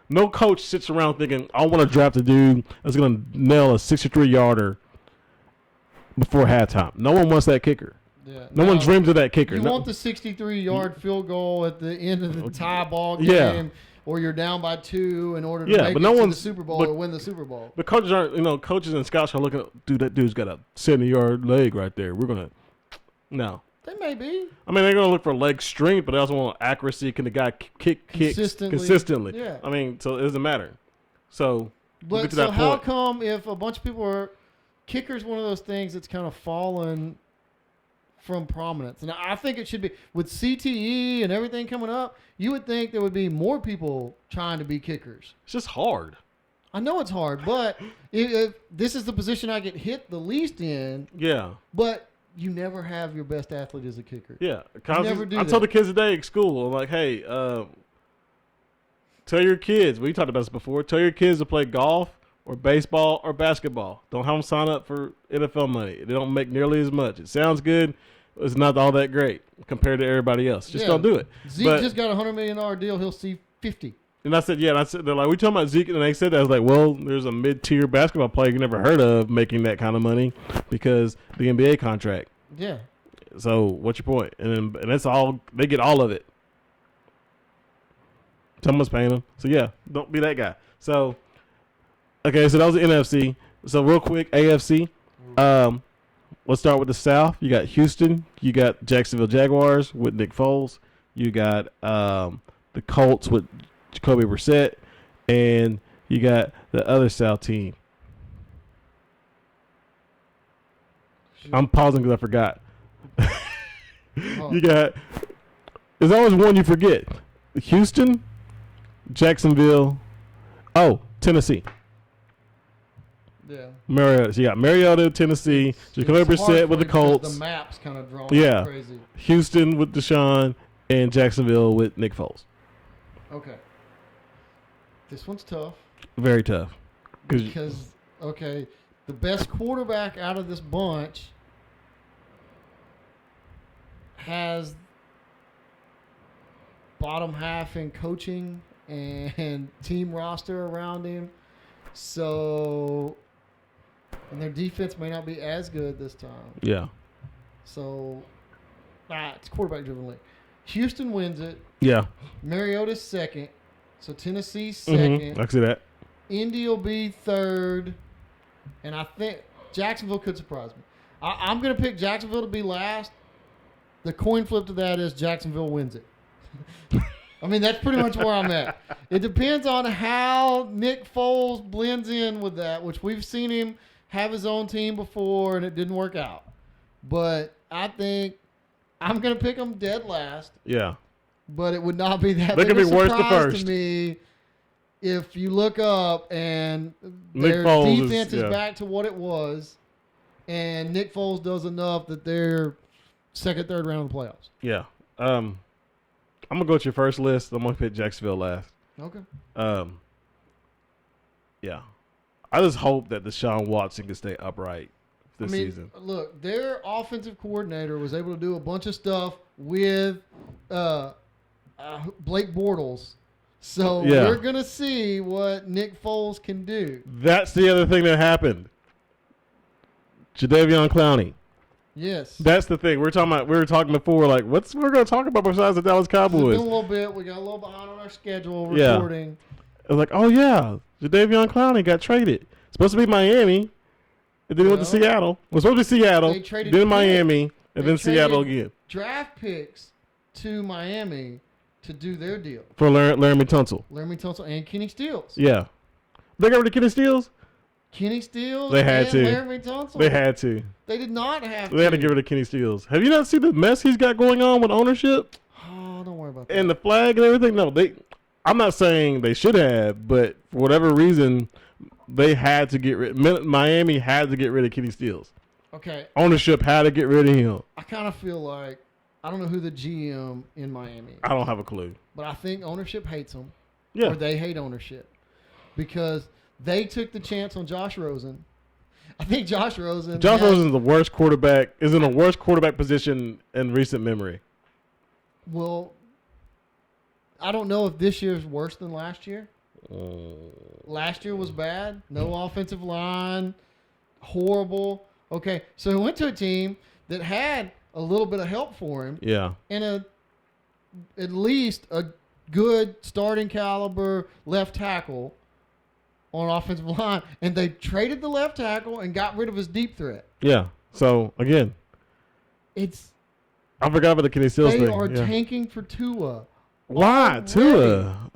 no coach sits around thinking, I want to draft a dude that's going to nail a 63-yarder before halftime. No one wants that kicker. Yeah. No one dreams of that kicker. You want the 63-yard field goal at the end of the tie ball game, or you're down by 2 in order to make it to the Super Bowl or win the Super Bowl. But coaches aren't, coaches and scouts are looking, dude, that dude's got a 70-yard leg right there. We're going to, no. They may be. I mean, they're going to look for leg strength, but they also want accuracy. Can the guy kick consistently? Yeah. I mean, so it doesn't matter. So, but so how come if a bunch of people are kickers, one of those things that's kind of fallen from prominence? And I think it should be with CTE and everything coming up. You would think there would be more people trying to be kickers. It's just hard. I know it's hard, but if this is the position I get hit the least in. Yeah. But you never have your best athlete as a kicker. Yeah. You never do I told the kids today at school, I'm like, hey, tell your kids, we talked about this before, tell your kids to play golf or baseball or basketball. Don't have them sign up for NFL money. They don't make nearly as much. It sounds good. It's not all that great compared to everybody else. Just don't do it. Zeke just got a $100 million deal. He'll see 50. And I said, yeah. And I said, they're like, we talking about Zeke? And they said that. I was like, well, there's a mid-tier basketball player you never heard of making that kind of money because the NBA contract. Yeah. So what's your point? And that's all. They get all of it. Someone's paying them. So, yeah, don't be that guy. So, okay, so that was the NFC. So, real quick, AFC. Let's start with the South. You got Houston. You got Jacksonville Jaguars with Nick Foles. You got the Colts with Jacoby Brissett. And you got the other South team. I'm pausing because I forgot. You got – there's always one you forget. Houston, Jacksonville, Tennessee. Yeah. Mariota. So you got Mariota, Tennessee, Jacoby Brissett with the Colts. The map's kind of drawn crazy. Houston with Deshaun, and Jacksonville with Nick Foles. Okay. This one's tough. Very tough. Because, okay, the best quarterback out of this bunch has bottom half in coaching and team roster around him. So, and their defense may not be as good this time. Yeah. So, it's quarterback-driven league. Houston wins it. Yeah. Mariota's second. So, Tennessee's second. I can see that. Indy will be third. And I think Jacksonville could surprise me. I'm going to pick Jacksonville to be last. The coin flip to that is Jacksonville wins it. I mean, that's pretty much where I'm at. It depends on how Nick Foles blends in with that, which we've seen him have his own team before, and it didn't work out. But I think I'm going to pick him dead last. Yeah. But it would not be that big big a worse to surprise first. to me if you look up and Nick their Foles defense is yeah. back to what it was, and Nick Foles does enough that they're second, third round of the playoffs. Yeah. I'm going to go with your first list. I'm going to pick Jacksonville last. Okay. Yeah. I just hope that Deshaun Watson can stay upright this season. Look, their offensive coordinator was able to do a bunch of stuff with Blake Bortles. So we're going to see what Nick Foles can do. That's the other thing that happened. Jadeveon Clowney. Yes. That's the thing. We were talking before, like, what's we're going to talk about besides the Dallas Cowboys? It's been a little bit. We got a little behind on our schedule recording. I was like, oh, yeah, Jadeveon Clowney got traded. Supposed to be Miami, and then he went to Seattle. It was supposed to be Seattle, then Miami, and then Seattle again. Draft picks to Miami to do their deal. For Laramie Tunsil. Laramie Tunsil and Kenny Stills. Yeah. They got rid of Kenny Stills? Kenny Stills they had and to. Laramie Tunsil. They had to. They did not have to. They had to get rid of Kenny Stills. Have you not seen the mess he's got going on with ownership? Oh, don't worry about that. And the flag and everything? No, I'm not saying they should have, but for whatever reason, they had to get rid. Miami had to get rid of Kenny Stills. Okay. Ownership had to get rid of him. I kind of feel like I don't know who the GM in Miami is. I don't have a clue. But I think ownership hates him. Yeah. Or they hate ownership. Because they took the chance on Josh Rosen. I think Josh Rosen is the worst quarterback, is in the worst quarterback position in recent memory. Well, I don't know if this year's worse than last year. Last year was bad. No offensive line. Horrible. Okay, so he went to a team that had a little bit of help for him. Yeah. And at least a good starting caliber left tackle on offensive line. And they traded the left tackle and got rid of his deep threat. Yeah. So, again. I forgot about the Kenny Stills thing. They are tanking for Tua. Why? Tua?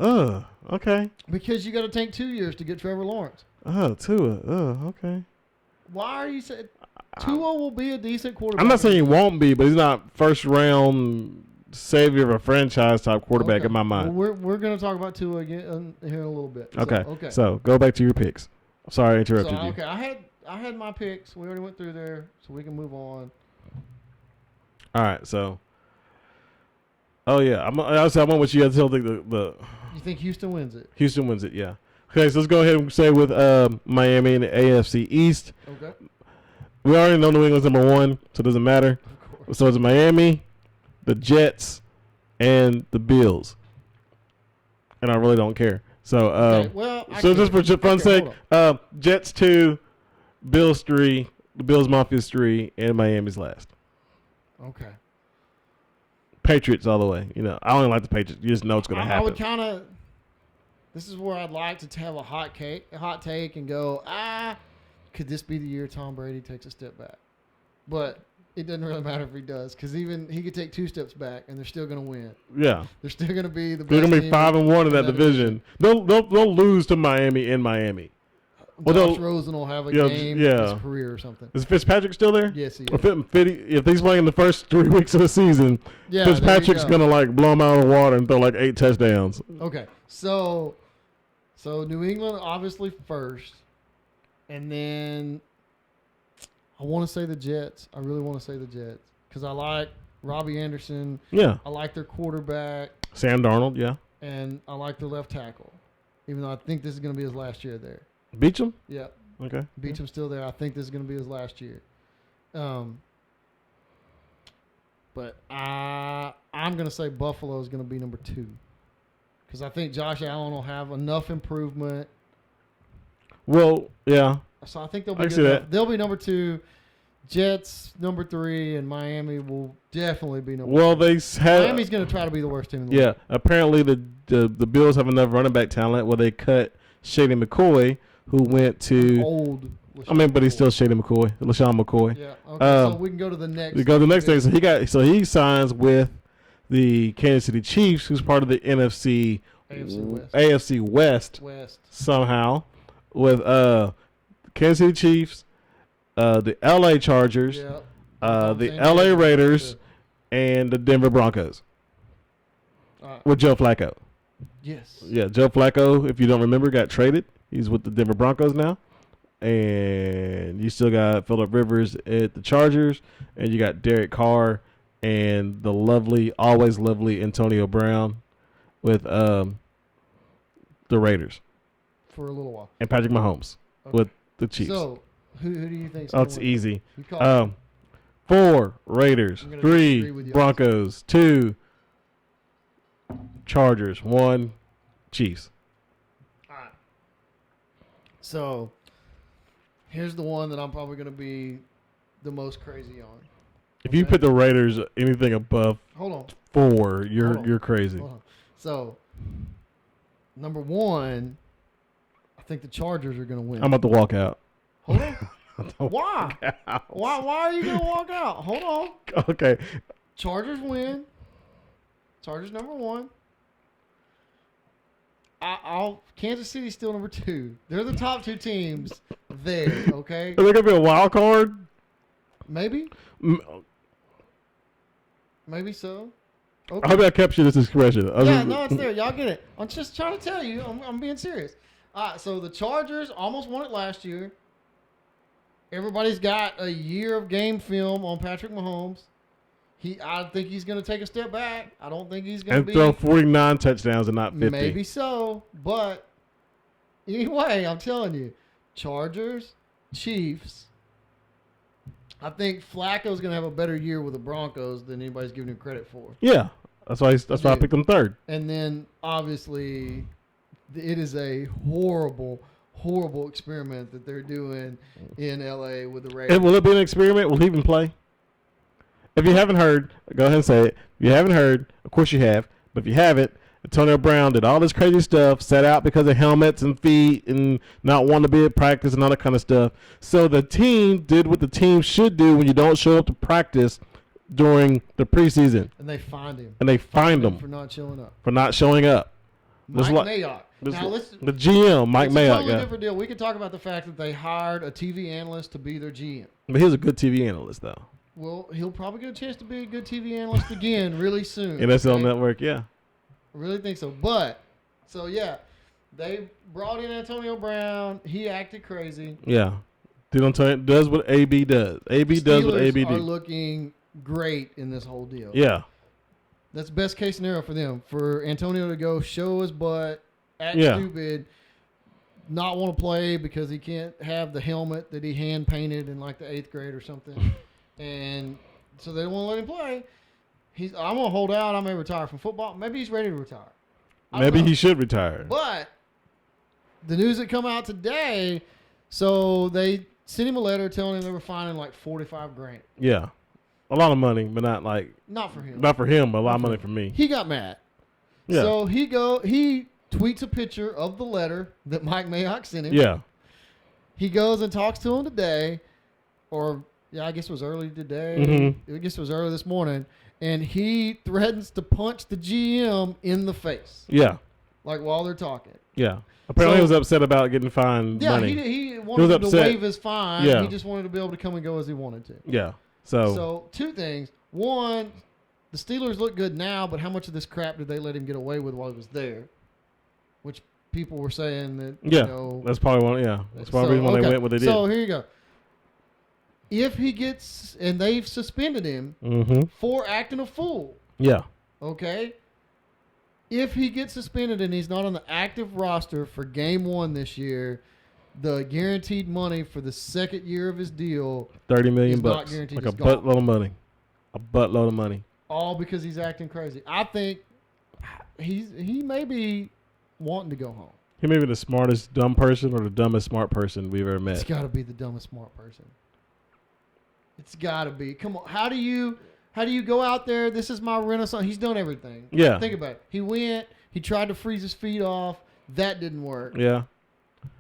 Okay. Because you got to tank 2 years to get Trevor Lawrence. Tua. Okay. Why are you saying Tua will be a decent quarterback? I'm not saying he won't be, but he's not first round savior of a franchise type quarterback Okay. in my mind. Well, we're going to talk about Tua again here in a little bit. Okay. So go back to your picks. Sorry I interrupted you. Okay, I had my picks. We already went through there, so we can move on. All right. So. Oh yeah, I went with you. I still think the You think Houston wins it? Houston wins it. Yeah. Okay, so let's go ahead and say with Miami in the AFC East. Okay. We already know New England's number 1, so it doesn't matter. Of course. So it's Miami, the Jets, and the Bills. And I really don't care. So Okay, well, just for fun's sake, Jets 2, Bills 3, the Bills Mafia's 3, and Miami's last. Okay. Patriots all the way. You know, I only like the Patriots. You just know it's going to happen. I would kind of. This is where I'd like to have a hot take, and go, could this be the year Tom Brady takes a step back? But it doesn't really matter if he does, because even he could take 2 steps back, and they're still going to win. Yeah, they're still going to be the best. They're going to be team 5-1 in that division. They'll lose to Miami in Miami. Josh Rosen will have a game of his career or something. Is Fitzpatrick still there? Yes, he is. If he's playing the first 3 weeks of the season, Fitzpatrick's going to like blow him out of the water and throw like 8 touchdowns. Okay, so New England obviously first, and then I want to say the Jets. I really want to say the Jets because I like Robbie Anderson. Yeah. I like their quarterback. Sam Darnold, yeah. And I like their left tackle, even though I think this is going to be his last year there. Beecham? Yeah. Okay. Beecham's still there. I think this is going to be his last year. But I'm going to say Buffalo is going to be number 2. Because I think Josh Allen will have enough improvement. Well, yeah. So I think they'll be good enough. They'll be number 2. Jets number 3, and Miami will definitely be number 2. Well, Miami's going to try to be the worst team in the league. Yeah. Apparently the Bills have enough running back talent where they cut Shady McCoy, who went to old. but he's still Shady McCoy, LaShawn McCoy. Yeah. Okay. So we can go to the next. We go to the next thing. So he signs with the Kansas City Chiefs, who's part of the AFC West somehow, with Kansas City Chiefs, the LA Chargers, the LA Raiders, and the Denver Broncos with Joe Flacco. Yes. Yeah, Joe Flacco, if you don't remember, got traded. He's with the Denver Broncos now. And you still got Phillip Rivers at the Chargers. And you got Derek Carr and the always lovely Antonio Brown with the Raiders. For a little while. And Patrick Mahomes with the Chiefs. So, who do you think? It's easy. 4 Raiders, 3 Broncos, 2 Chargers, 1 Chiefs. All right. So, here's the one that I'm probably going to be the most crazy on. If you put the Raiders anything above 4, you're crazy. Hold on. So, number 1, I think the Chargers are going to win. I'm about to walk out. Hold on. Why? Why are you going to walk out? Hold on. Okay. Chargers win. Chargers number 1. Kansas City's still number 2. They're the top 2 teams there, okay? Are they going to be a wild card? Maybe. Maybe so. Okay. I hope I captured this expression. No, it's there. Y'all get it. I'm just trying to tell you. I'm being serious. All right, so the Chargers almost won it last year. Everybody's got a year of game film on Patrick Mahomes. I think he's going to take a step back. I don't think he's going to throw 49 touchdowns and not 50. Maybe so, but anyway, I'm telling you, Chargers, Chiefs. I think Flacco's going to have a better year with the Broncos than anybody's giving him credit for. Yeah, that's why I picked them 3rd. And then obviously, it is a horrible experiment that they're doing in LA with the Raiders. And will it be an experiment? Will he even play? If you haven't heard, go ahead and say it. If you haven't heard, of course you have, but if you haven't, Antonio Brown did all this crazy stuff, sat out because of helmets and feet and not wanting to be at practice and all that kind of stuff. So the team did what the team should do when you don't show up to practice during the preseason. And they fined him. And they fined him for not showing up. For not showing up. Mike Mayock. Now the GM, Mike Mayock. It's a totally different deal. We can talk about the fact that they hired a TV analyst to be their GM. But he was a good TV analyst, though. Well, he'll probably get a chance to be a good TV analyst again really soon. NFL okay? Network, yeah. I really think so. But, so yeah, they brought in Antonio Brown. He acted crazy. Yeah. Does what AB does. AB does what AB Steelers are do. looking great in this whole deal. Yeah. That's best case scenario for them. For Antonio to go show his butt, act stupid, not want to play because he can't have the helmet that he hand painted in like the 8th grade or something. And so they don't want to let him play. I'm going to hold out. I may retire from football. Maybe he's ready to retire. Maybe he should retire. But the news that come out today, so they sent him a letter telling him they were fining like $45,000. Yeah. A lot of money, but not like. Not for him. Not for him, but a lot of money for me. He got mad. Yeah. So he tweets a picture of the letter that Mike Mayock sent him. Yeah. He goes and talks to him today, or I guess it was early today. Mm-hmm. I guess it was early this morning. And he threatens to punch the GM in the face. Yeah. Like while they're talking. Yeah. Apparently he was upset about getting fined money. Yeah, he wanted to waive his fine. Yeah. He just wanted to be able to come and go as he wanted to. Yeah. So 2 things. One, the Steelers look good now, but how much of this crap did they let him get away with while he was there? Which people were saying that, that's probably one. Yeah. That's probably when they went what they did. So here you go. If he gets, and they've suspended him for acting a fool. Yeah. Okay. If he gets suspended and he's not on the active roster for game 1 this year, the guaranteed money for the second year of his deal, $30 million not guaranteed. Like a buttload of money. A buttload of money. All because he's acting crazy. I think he may be wanting to go home. He may be the smartest dumb person or the dumbest smart person we've ever met. It's got to be the dumbest smart person. It's got to be. Come on. How do you go out there? This is my renaissance. He's done everything. Yeah. Think about it. He went. He tried to freeze his feet off. That didn't work. Yeah.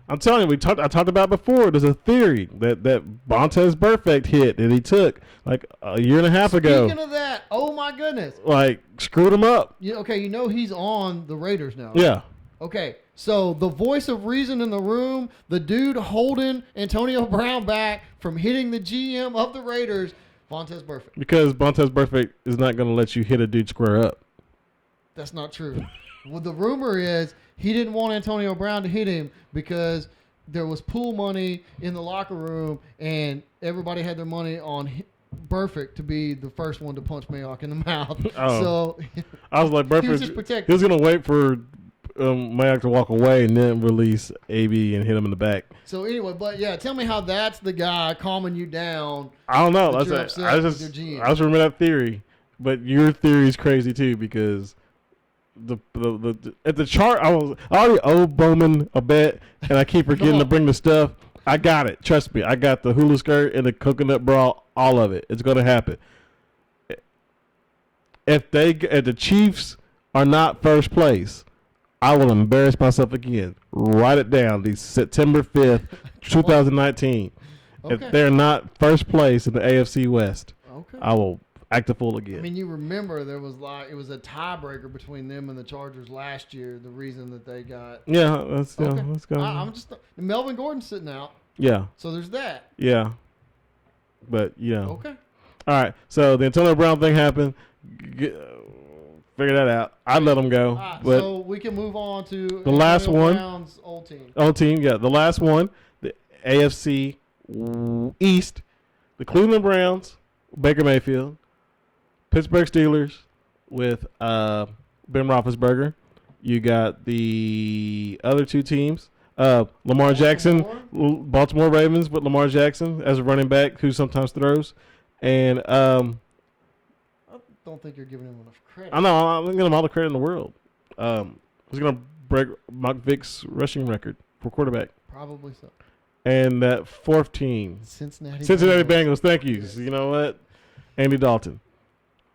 I'm telling you, I talked about before. There's a theory that Vontaze Burfict hit that he took like a year and a half ago. Speaking of that, oh my goodness. Like screwed him up. Okay, he's on the Raiders now. Right? Yeah. Okay, so the voice of reason in the room, the dude holding Antonio Brown back from hitting the GM of the Raiders, Vontaze Burfict. Because Vontaze Burfict is not going to let you hit a dude square up. That's not true. Well, the rumor is he didn't want Antonio Brown to hit him because there was pool money in the locker room and everybody had their money on Burfict to be the first one to punch Mayock in the mouth. Oh. So I was like, Burfict, he was just protected. He was going to wait for Mayock to walk away and then release AB and hit him in the back. So anyway, but yeah, tell me how that's the guy calming you down. I don't know. I just remember that theory, but your theory is crazy too because at the chart I already owe Bowman a bet and I keep forgetting to bring the stuff. I got it. Trust me. I got the hula skirt and the coconut bra. All of it. It's going to happen. If the Chiefs are not first place, I will embarrass myself again. Write it down. The September 5th, 2019. Okay. If they're not first place in the AFC West, I will act a fool again. I mean, you remember it was a tiebreaker between them and the Chargers last year. The reason that they got let's go. I'm just Melvin Gordon's sitting out. Yeah. So there's that. Yeah. But Okay. All right. So the Antonio Brown thing happened. Figure that out. I'd let him go. Right, but so we can move on to the last one. Brown's old team. Yeah. The last one, the AFC East, the Cleveland Browns, Baker Mayfield, Pittsburgh Steelers with Ben Roethlisberger. You got the other 2 teams, Lamar Jackson, Baltimore Ravens with Lamar Jackson as a running back who sometimes throws, and I don't think you're giving him enough credit. I know. I'm giving him all the credit in the world. He's going to break Mike Vick's rushing record for quarterback. Probably so. And that 4th team, Cincinnati Bengals. Thank you. Yes. You know what? Andy Dalton.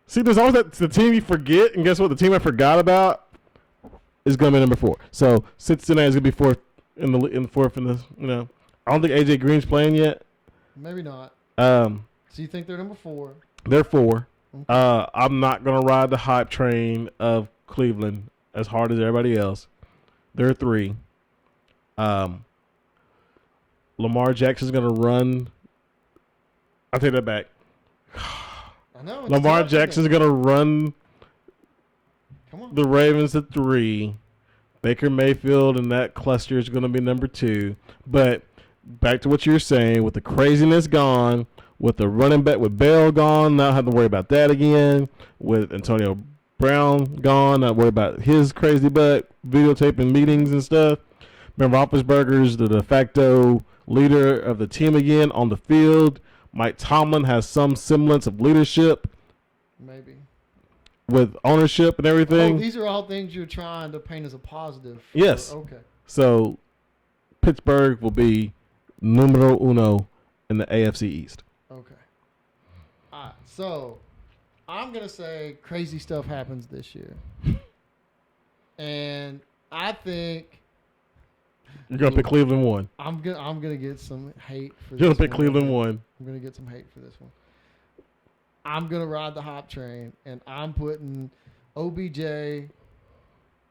See, there's always the team you forget, and guess what? The team I forgot about is going to be number 4. So Cincinnati is going to be 4th in the 4th in the I don't think AJ Green's playing yet. Maybe not. So you think they're number 4? They're 4. Okay. I'm not going to ride the hype train of Cleveland as hard as everybody else. They're 3. Lamar Jackson's going to run. I'll take that back. I know. It's Lamar tough, Jackson's isn't it? going to run Come on. the Ravens at 3. Baker Mayfield and that cluster is going to be number 2. But back to what you're saying, with the craziness gone, with the running back, with Bell gone, not have to worry about that again. With Antonio Brown gone, not worry about his crazy butt videotaping meetings and stuff. Ben Roethlisberger's the de facto leader of the team again on the field. Mike Tomlin has some semblance of leadership Maybe. with ownership and everything. Oh, these are all things you're trying to paint as a positive. Yes. Okay. So Pittsburgh will be numero uno in the AFC East. Okay. All right. So I'm gonna say crazy stuff happens this year, and I think You're gonna pick Cleveland 1. I'm gonna get some hate for this. You're gonna pick one. Cleveland 1. I'm gonna get some hate for this one. I'm gonna ride the hop train, and I'm putting OBJ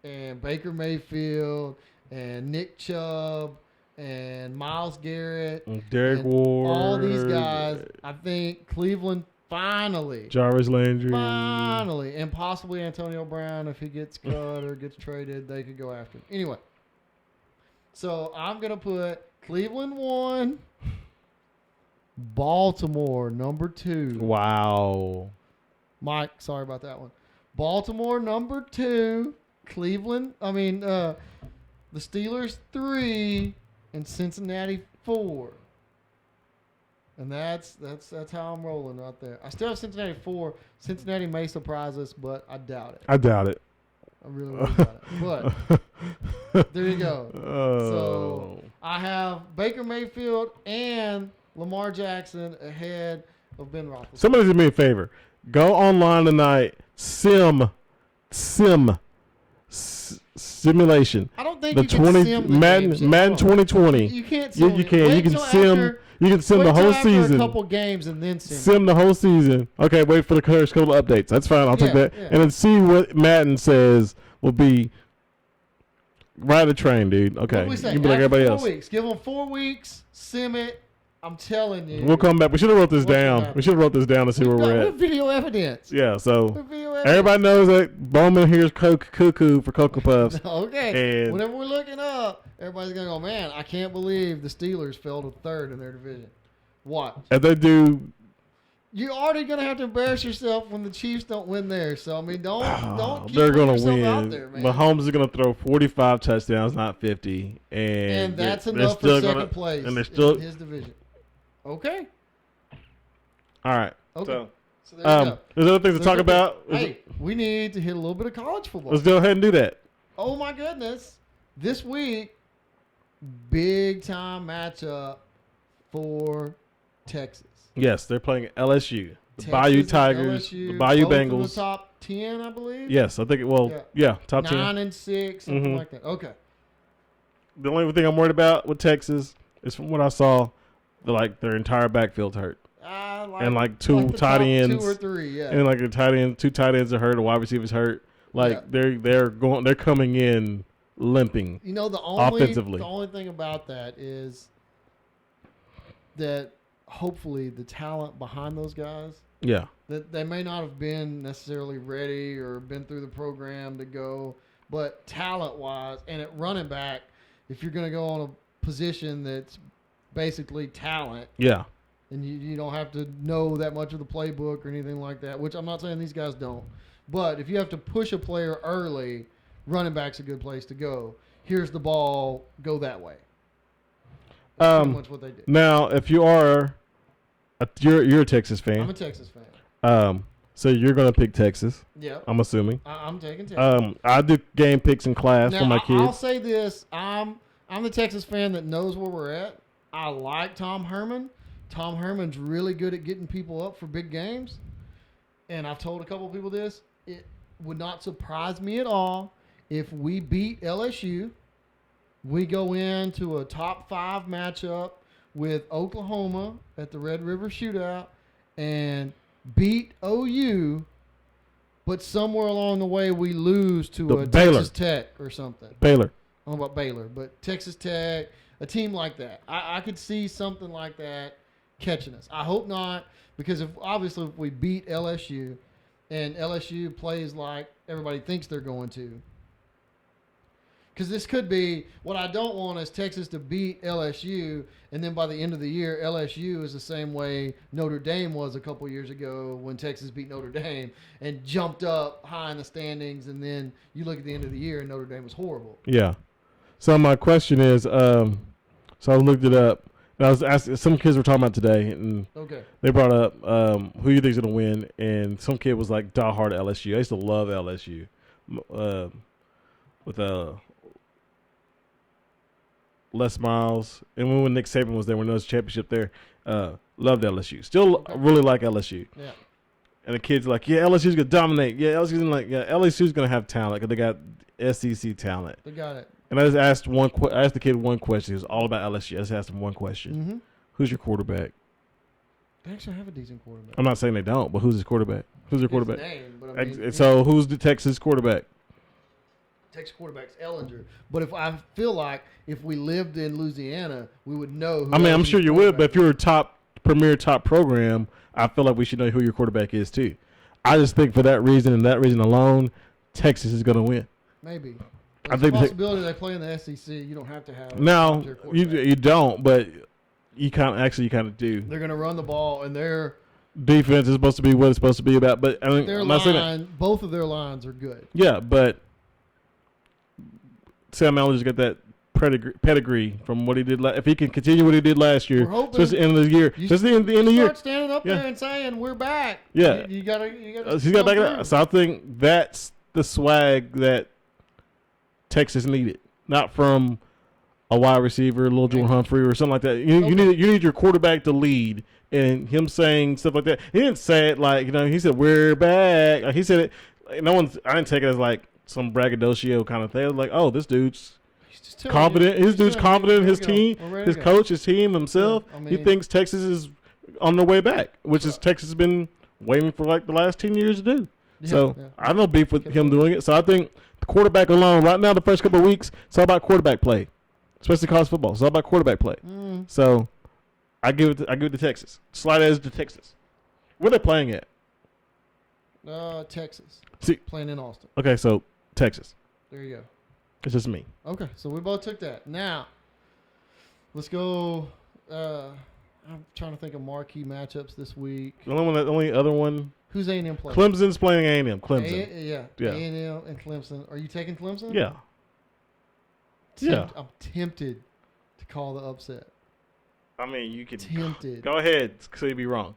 and Baker Mayfield and Nick Chubb and Myles Garrett, Derek and Ward, all these guys. I think Cleveland finally, Jarvis Landry, and possibly Antonio Brown, if he gets cut or gets traded, they could go after him. Anyway, so I'm gonna put Cleveland 1, Baltimore number 2. Wow. Mike, sorry about that one. Baltimore number 2, the Steelers 3, and Cincinnati 4. And that's how I'm rolling right there. I still have Cincinnati 4. Cincinnati may surprise us, but I doubt it. I doubt it. I really doubt it. But there you go. Oh. So I have Baker Mayfield and Lamar Jackson ahead of Ben Roethlisberger. Somebody do me a favor. Go online tonight. Simulation. I don't think The you can sim the Madden games. Hold Madden on. 2020. You can't sim. You can. Wait You can till sim. after- You can sim wait the till whole after season. a couple games and then sim. Sim the whole season. Okay, wait for the first couple of updates. That's fine. I'll take Yeah, that. yeah. And then see what Madden says will be ride the train, dude. Okay. What do we say? You can be like After everybody 4 else. weeks. Give them 4 weeks. Sim it. I'm telling you. We'll come back. We should have wrote this What's gonna down. happen? We should have wrote this down to see where We've got we're with at. video evidence. Yeah, so With video evidence. everybody knows that Bowman here's cuckoo for Cocoa Puffs. Okay. And- Whenever we're looking up, everybody's going to go, man, I can't believe the Steelers fell to 3rd in their division. Watch. If they do, You're already going to have to embarrass yourself when the Chiefs don't win there. So, I mean, don't keep they're putting going to yourself win. out there, man. Mahomes is going to throw 45 touchdowns, not 50. And that's they're enough still for second gonna- place And they're still in his division. Okay. all right. Okay. So, So there you go. there's other things to There's talk other- about. Hey, we need to hit a little bit of college football. Let's go ahead and do that. Oh my goodness. This week, big time matchup for Texas. Yes, they're playing LSU, the Texas Bayou and Tigers, LSU, the Bayou both in Bengals. the top 10, I believe. Yes, I think. Top 10. 9 and 6, something Mhm. like that. Okay. The only thing I'm worried about with Texas is from what I saw, their entire backfield's hurt. And, like, two the tight top ends. 2 or 3, yeah. And like two tight ends are hurt, a wide receiver's hurt. Like they're coming in limping. You know, the only offensively. thing about that is that hopefully the talent behind those guys, Yeah. that they may not have been necessarily ready or been through the program to go, but talent-wise and at running back, if you're going to go on a position that's basically talent, Yeah. and you don't have to know that much of the playbook or anything like that, which I'm not saying these guys don't. But if you have to push a player early, running back's a good place to go. Here's the ball, go that way. That's pretty much what they did. Now, if you are, you're a Texas I'm fan. a Texas fan. So you're gonna pick Texas. Yeah. I'm assuming. I'm taking Texas. I do game picks in class Now, for my I'll kids. say this. I'm the Texas fan that knows where we're at. I like Tom Herman. Tom Herman's really good at getting people up for big games. And I've told a couple of people this. It would not surprise me at all if we beat LSU. We go into a top 5 matchup with Oklahoma at the Red River Shootout and beat OU, but somewhere along the way we lose to a Baylor. Texas Tech or something. Baylor. I don't know about Baylor, but Texas Tech, a team like that. I could see something like that catching us. I hope not, Because obviously if we beat LSU and LSU plays like everybody thinks they're going to, because this could be what I don't want is Texas to beat LSU, and then by the end of the year, LSU is the same way Notre Dame was a couple years ago when Texas beat Notre Dame and jumped up high in the standings, and then you look at the end of the year and Notre Dame was horrible. Yeah. So my question is, so I looked it up. And I was asking, some kids were talking about today, and they brought up who you think is going to win, and some kid was like diehard LSU. I used to love LSU with Les Miles, and when Nick Saban was there, when there was a championship there, loved LSU. Still really like LSU. Yeah. And the kids are like, yeah, LSU's gonna dominate. Yeah, LSU's gonna have talent because they got SEC talent. They got it. And I just asked I asked the kid one question. It was all about LSU. I just asked him one question. Mm-hmm. Who's your quarterback? They actually have a decent quarterback. I'm not saying they don't, but who's his quarterback? Who's their quarterback? His name, but I mean, so who's the Texas quarterback? Texas quarterback's Ellinger. But I feel like if we lived in Louisiana, we would know who I'm sure you would, but if you're a premier top program, I feel like we should know who your quarterback is too. I just think for that reason and that reason alone, Texas is going to win. Maybe. I There's think a possibility they play in the SEC. You don't have to have. No, you don't, but you kind of do. They're going to run the ball, and their defense is supposed to be what it's supposed to be about. But I mean, their I'm not saying line, that. both of their lines are good. Yeah, but Sam Allen's got that pedigree from what he did. If he can continue what he did last year, especially the end of the year, especially in the end of the year, start standing up there and saying we're back. Yeah, you gotta. He's got back it up. So I think that's the swag that Texas needed, not from a wide receiver, Lil Jordan Humphrey or something like that. You need your quarterback to lead, and him saying stuff like that. He didn't say it like he said we're back. Like, he said it. I didn't take it as like some braggadocio kind of thing. I was like, oh, this dude's confident. His dude's confident in his team, his coach, his team, himself. Yeah, he thinks Texas is on their way back, which is Texas has been waiting for like the last 10 years to do. Yeah, I have no beef with him doing it. So I think the quarterback alone, right now, the first couple of weeks, it's all about quarterback play, especially college football. It's all about quarterback play. So I give it to Texas. Slight edge to Texas. Where they playing at? Texas. See, playing in Austin. Okay, so Texas. There you go. It's just me. Okay, so we both took that. Now, let's go. I'm trying to think of marquee matchups this week. The only other one. Who's A&M playing? Clemson's playing A&M. Clemson. Yeah. A&M and Clemson. Are you taking Clemson? Yeah. I'm tempted to call the upset. I mean, you can. Tempted. Go ahead, so you'd be wrong.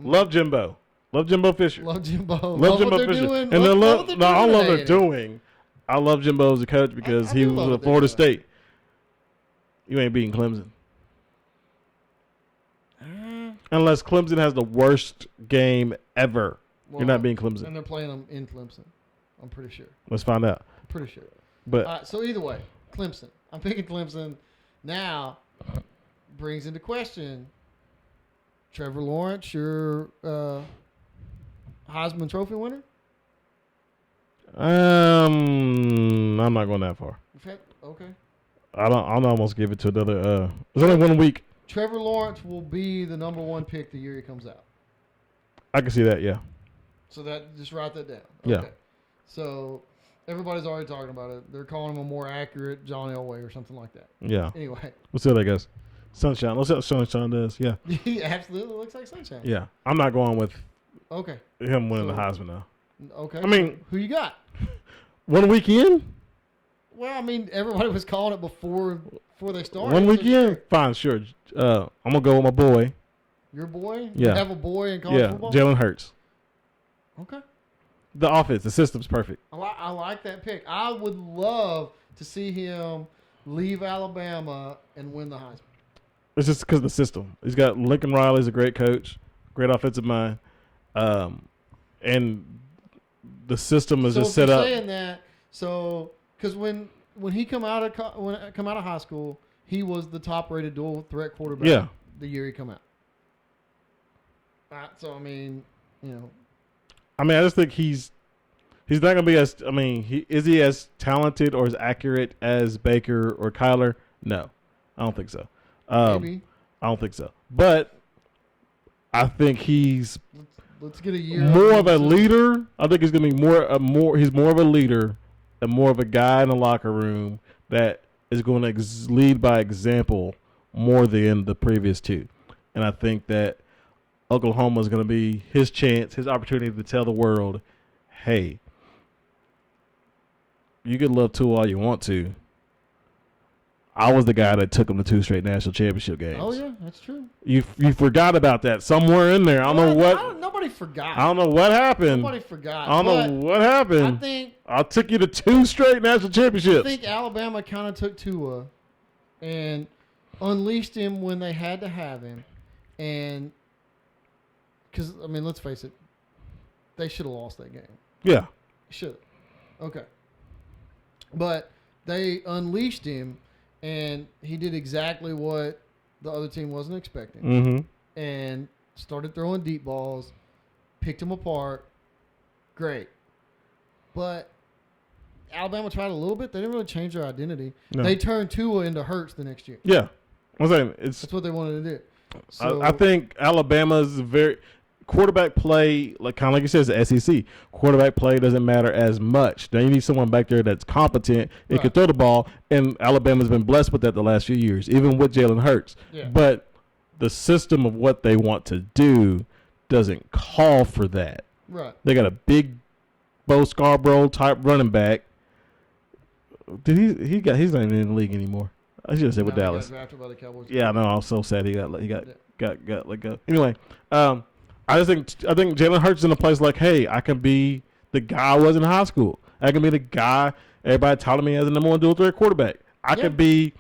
Love Jimbo. Love Jimbo Fisher. Love Jimbo. Love Jimbo Fisher. Doing. And I love what they're doing. I love Jimbo as a coach because he was at Florida State. You ain't beating Clemson. Unless Clemson has the worst game ever. You're not beating Clemson. And they're playing them in Clemson. I'm pretty sure. Let's find out. I'm pretty sure. But so either way, Clemson. I'm picking Clemson. Now, brings into question Trevor Lawrence, your Heisman Trophy winner? I'm not going that far. Okay. I'll almost give it to another. There's only 1 week. Trevor Lawrence will be the number 1 pick the year he comes out. I can see that, yeah. So just write that down. Okay. Yeah. So everybody's already talking about it. They're calling him a more accurate John Elway or something like that. Yeah. Anyway. We'll see how that goes. Sunshine. Let's see how Sunshine does. Yeah. He absolutely looks like Sunshine. Yeah. I'm not going with him winning the Heisman now. Okay. I mean, who you got? 1 weekend? Well, I mean, everybody was calling it before they started. 1 weekend? Fine, sure. I'm going to go with my boy. Your boy? Yeah. You have a boy in college football? Yeah, Jalen Hurts. Okay. The offense, the system's perfect. I like that pick. I would love to see him leave Alabama and win the Heisman. It's just because of the system. He's got Lincoln Riley's a great coach, great offensive mind, and the system is just set up. Saying that, because when he come out of high school, he was the top-rated dual threat quarterback. Yeah. The year he come out. So I mean, I just think he's not gonna be as. I mean, is he as talented or as accurate as Baker or Kyler? No, I don't think so. Maybe. I don't think so. But I think he's Let's get a year. more of a leader. I think he's going to be he's more of a leader and more of a guy in the locker room that is going to lead by example more than the previous two. And I think that Oklahoma is going to be his chance, his opportunity to tell the world, hey, you can love Tua all you want to. I was the guy that took him to 2 straight national championship games. Oh, yeah, that's true. You forgot about that somewhere in there. I don't know what. Nobody forgot. I don't know what happened. Nobody forgot. I don't know what happened. I took you to 2 straight national championships. I think Alabama kind of took Tua and unleashed him when they had to have him. And because, I mean, let's face it, they should have lost that game. Yeah. Should have. Okay. But they unleashed him, and he did exactly what the other team wasn't expecting. Mm-hmm. And started throwing deep balls, picked him apart. Great. But Alabama tried a little bit. They didn't really change their identity. No. They turned Tua into Hurts the next year. Yeah. I'm saying that's what they wanted to do. So, I think Alabama's quarterback play, kind of like you said, is the SEC. Quarterback play doesn't matter as much. Now you need someone back there that's competent and can throw the ball, and Alabama's been blessed with that the last few years, even with Jalen Hurts. Yeah. But the system of what they want to do doesn't call for that. Right. They got a big Bo Scarborough type running back. He's not even in the league anymore. I should have said with Dallas. He got drafted by the Cowboys. Yeah, no, I'm so sad he got let go. Anyway, I think Jalen Hurts is in a place like, hey, I can be the guy I was in high school. I can be the guy everybody touted me as the number 1 dual threat quarterback. I can be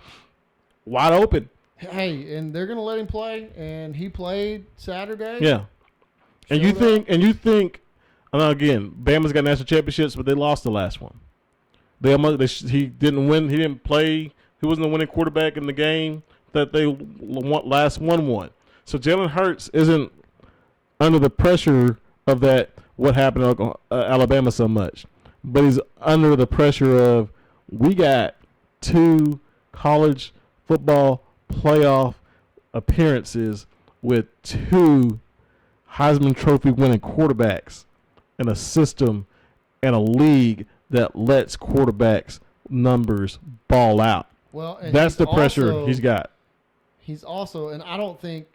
wide open. Hey, and they're gonna let him play, and he played Saturday. Yeah, and you think, again, Bama's got national championships, but they lost the last one. He didn't win. He didn't play. He wasn't the winning quarterback in the game that they last won. So Jalen Hurts isn't under the pressure of that, what happened in Alabama so much. But he's under the pressure of, we got 2 college football playoff appearances with 2 Heisman Trophy winning quarterbacks in a system and a league that lets quarterbacks numbers ball out. Well, and that's the pressure he's got. He's also, and I think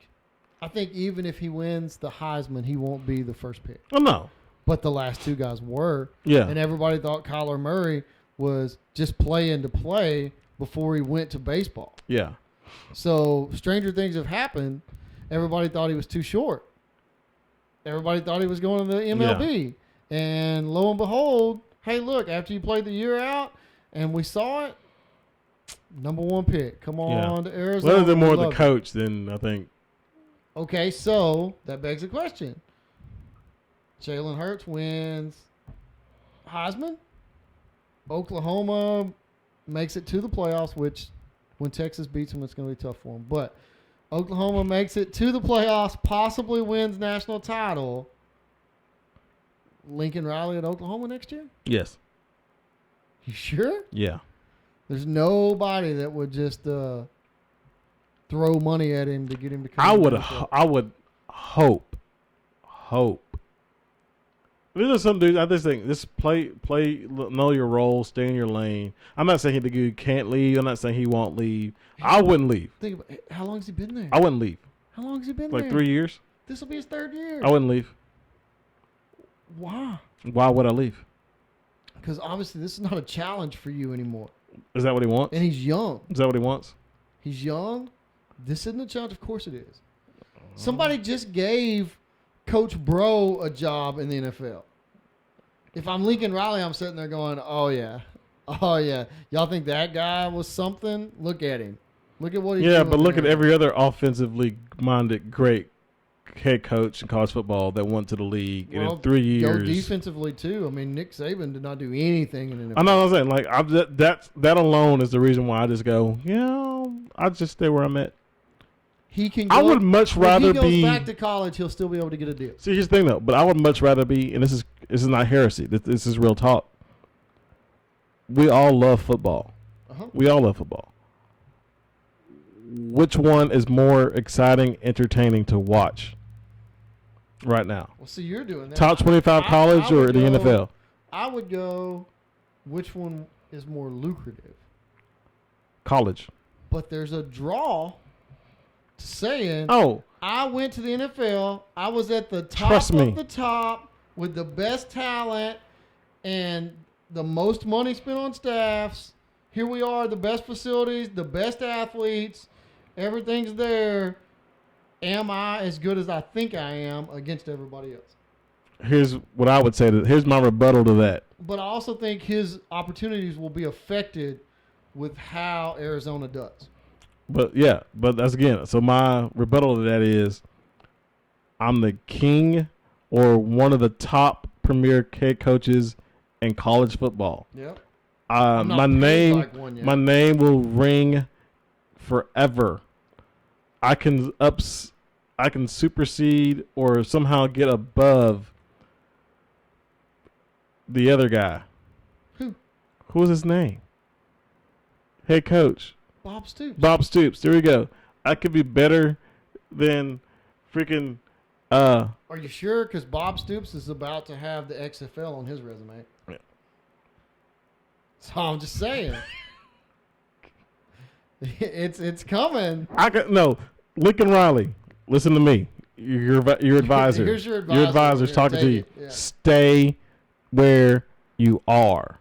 even if he wins the Heisman, he won't be the first pick. Oh, no. But the last 2 guys were. Yeah. And everybody thought Kyler Murray was just playing to play before he went to baseball. Yeah. So stranger things have happened. Everybody thought he was too short. Everybody thought he was going to the MLB. Yeah. And lo and behold, hey, look, after you played the year out and we saw it, number 1 pick. Come on to Arizona. Well, they're more the coach than I think. Okay, so that begs the question. Jalen Hurts wins Heisman. Oklahoma makes it to the playoffs, which when Texas beats them, it's going to be tough for them. But Oklahoma makes it to the playoffs, possibly wins national title. Lincoln Riley at Oklahoma next year? Yes. You sure? Yeah. There's nobody that would just throw money at him to get him to come. I would hope. These are some dudes. I just think this play, know your role, stay in your lane. I'm not saying the dude can't leave. I'm not saying he won't leave. I wouldn't leave. Think about how long has he been there? I wouldn't leave. How long has he been there? Like 3 years. This will be his 3rd year. I wouldn't leave. Why? Why would I leave? Because obviously this is not a challenge for you anymore. Is that what he wants? And he's young. Is that what he wants? He's young. This isn't a challenge. Of course it is. Somebody just gave Coach Bro a job in the NFL. If I'm Lincoln Riley, I'm sitting there going, oh, yeah. Y'all think that guy was something? Look at him. Look at what he's doing. Yeah, but look at every other offensively minded great head coach in college football that went to the league and in 3 years. Go defensively, too. I mean, Nick Saban did not do anything in the NFL. I know what I'm saying. That alone is the reason why I just go, I just stay where I'm at. He can go, I would much rather be. If he goes back to college, he'll still be able to get a deal. See, here's the thing, though. But I would much rather be, and this is not heresy. This is real talk. We all love football. Uh-huh. We all love football. Which one is more exciting, entertaining to watch? right now? Well, see, you're doing that. Top 25 college I or would the go- NFL? I would go, which one is more lucrative? College. But there's a draw to saying, Oh, I went to the NFL. I was at the top Trust me. of the top with the best talent and the most money spent on staffs. Here we are, the best facilities, the best athletes. Everything's there. Am I as good as I think I am against everybody else? here's what I would say. Here's my rebuttal to that. But I also think his opportunities will be affected with how Arizona does. But that's again. So my rebuttal to that is, I'm the king or one of the top premier head coaches in college football. Yep. I'm not My paid name, like one yet. my name will ring forever. I can supersede or somehow get above the other guy. Who? Who's his name? Head coach. Bob Stoops. Bob Stoops. There we go. I could be better than freaking. Are you sure? Because Bob Stoops is about to have the XFL on his resume. Yeah. So I'm just saying. it's coming. No, Lincoln Riley. Listen to me. Your advisor. Here's your advisor. Your advisor's Here, talking to take you. it. Yeah. Stay where you are.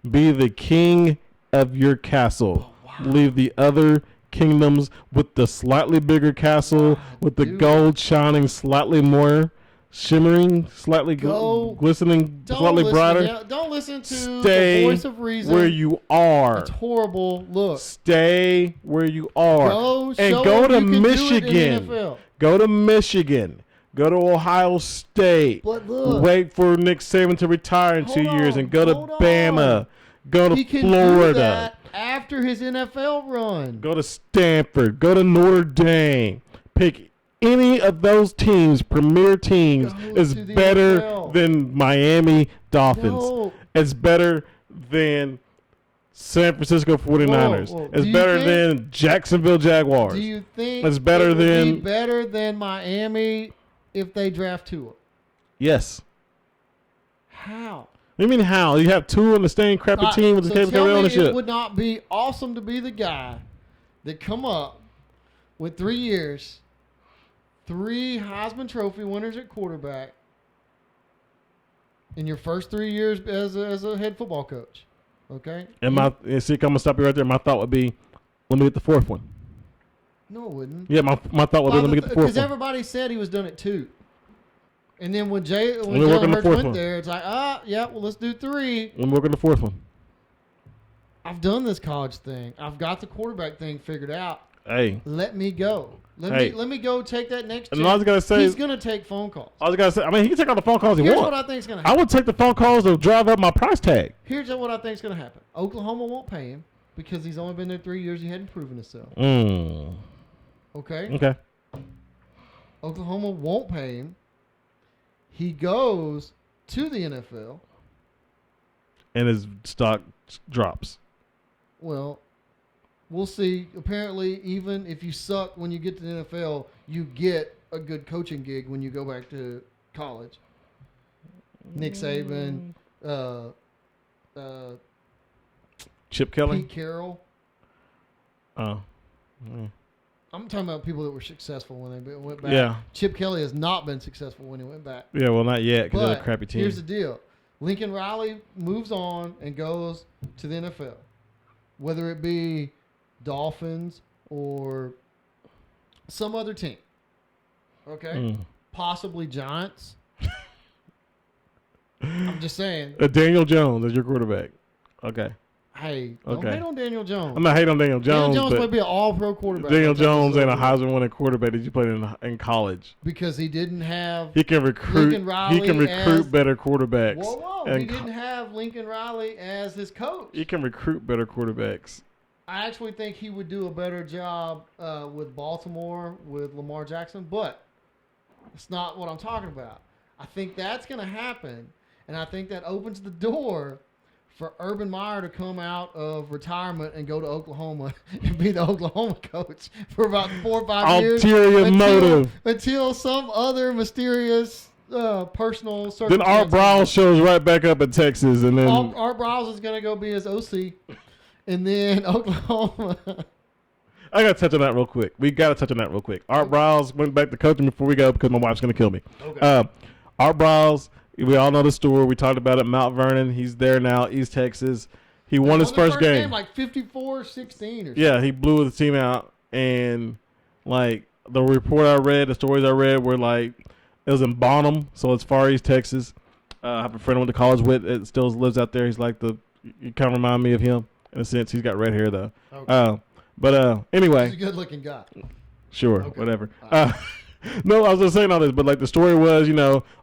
Be the king of your castle. Oh, wow. Leave the other kingdoms with the slightly bigger castle, Wow, with the dude. gold shining slightly more shimmering, slightly glistening, Don't slightly listen brighter. to don't listen to Stay the voice of reason. where you are. It's horrible. Look. Stay where you are. Go and show go them to you can do it in the Michigan. NFL. Go to Michigan. Go to Ohio State. But look. Wait for Nick Saban to retire in 2 years and go to hold Bama. on. Go to He can do Florida. that after his NFL run. Go to Stanford. Go to Notre Dame. Pick any of those teams, premier teams, Go is to the better NFL. than Miami Dolphins. No. It's better than San Francisco 49ers. Whoa. It's Do you better think- than Jacksonville Jaguars. Do you think It's better it would be than- better than Miami if they draft Tua? Yes. How? What do you mean how? You have two on the same crappy Alright, team with the so same tell me ownership. it would not be awesome to be the guy that come up with 3 years, 3 Heisman Trophy winners at quarterback in your first 3 years as a head football coach. Okay? And see, I'm gonna stop you right there. My thought would be, let me get the fourth one. No, it wouldn't. Yeah, my thought would be, let me get the fourth Because one. everybody said he was done at 2. And then when me work Jalen on the Hurts fourth went one. there, it's like, yeah, well, let's do 3. Let me work on the fourth one. I've done this college thing. I've got the quarterback thing figured out. Hey, Let me go. Let me go take that next and all I was chance. gonna say, He's going to take phone calls. I mean, he can take all the phone calls he Here's wants. what I think is going to I happen. would take the phone calls to drive up my price tag. Here's what I think is going to happen. Oklahoma won't pay him because he's only been there 3 years. He hadn't proven himself. Okay? Okay. Oklahoma won't pay him. He goes to the NFL. And his stock drops. Well, we'll see. Apparently, even if you suck when you get to the NFL, you get a good coaching gig when you go back to college. Nick Saban, Chip Kelly. Pete Carroll. Oh. I'm talking about people that were successful when they went back. Yeah. Chip Kelly has not been successful when he went back. Yeah. Well, not yet because they're a But crappy team. here's the deal. Lincoln Riley moves on and goes to the NFL. Whether it be Dolphins or some other team. Okay? Possibly Giants. I'm just saying. Daniel Jones is your quarterback. Okay. Hey, don't Okay. hate on Daniel Jones. I'm not hating on Daniel Jones, Daniel Jones might but be an all-pro quarterback. Daniel I'll tell you Jones ain't a this. Heisman winning quarterback that you played in college. Because he didn't have He can recruit. Lincoln Riley He can recruit as- better quarterbacks. Whoa. And He didn't have Lincoln Riley as his coach. He can recruit better quarterbacks. I actually think he would do a better job with Baltimore, with Lamar Jackson, but it's not what I'm talking about. I think that's going to happen, and I think that opens the door for Urban Meyer to come out of retirement and go to Oklahoma and be the Oklahoma coach for about 4 or 5 years. Ulterior motive. Until some other mysterious personal Then circumstances. Art Briles shows right back up in Texas, and then Art Briles is going to go be his OC. And then Oklahoma. I got to touch on that real quick. Art Briles went back to coaching before we go because my wife's going to kill me. Okay. Art Briles, we all know the story. We talked about it. Mount Vernon. He's there now, East Texas. He won his first game. Like 54-16 or something. Yeah, he blew the team out. And, like, the report I read, the stories I read were, like, it was in Bonham, so it's far East Texas. I have a friend I went to college with that still lives out there. He's like you kind of remind me of him in a sense. He's got red hair, though. Okay. But anyway. He's a good-looking guy. Sure, okay. whatever. No, I was just saying all this, but like the story was,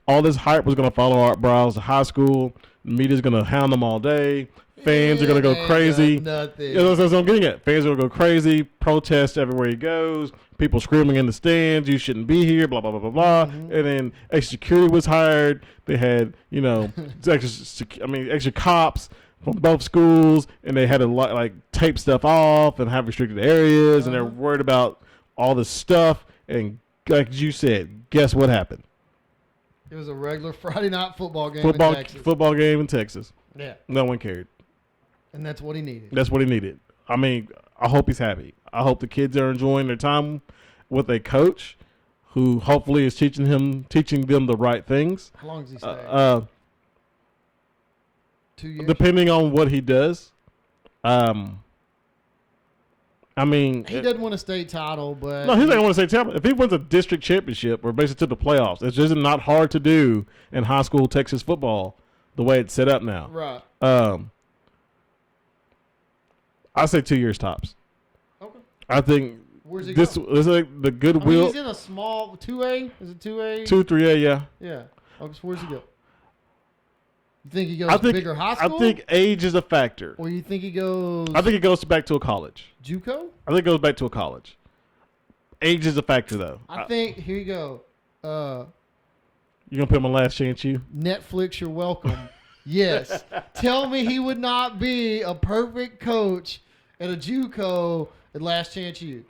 all this hype was going to follow Art Briles to high school. The media's going to hound them all day. Fans are going to go crazy. Nothing. Yeah, that's what I'm getting at. Fans are going to go crazy. Protests everywhere he goes. People screaming in the stands, you shouldn't be here, blah, blah, blah, blah, blah. Mm-hmm. And then extra security was hired. They had, extra cops from both schools, and they had to tape stuff off and have restricted areas, and they're worried about all this stuff. And like you said, guess what happened? It was a regular Friday night football game in Texas. Football game in Texas. Yeah. No one cared. And that's what he needed. That's what he needed. I mean, I hope he's happy. I hope the kids are enjoying their time with a coach who hopefully is teaching them the right things. How long does he stay? 2 years? Depending on what he does. I mean, he doesn't win a state title, but no, he doesn't want to say title. If he wins a district championship or basically to the playoffs, it's just not hard to do in high school Texas football the way it's set up now. Right. I say 2 years tops. Okay. I think where's he this going? is like the goodwill. He's in a small 2A. Is it 2A? 2-3A, yeah. Yeah. Where's he go? You think he goes to bigger high school? I think age is a factor. Or you think he goes? I think it goes back to a college. JUCO? I think it goes back to a college. Age is a factor, though. I think here you go. You gonna put him on Last Chance U? Netflix, you're welcome. Yes. Tell me he would not be a perfect coach at a JUCO at Last Chance U.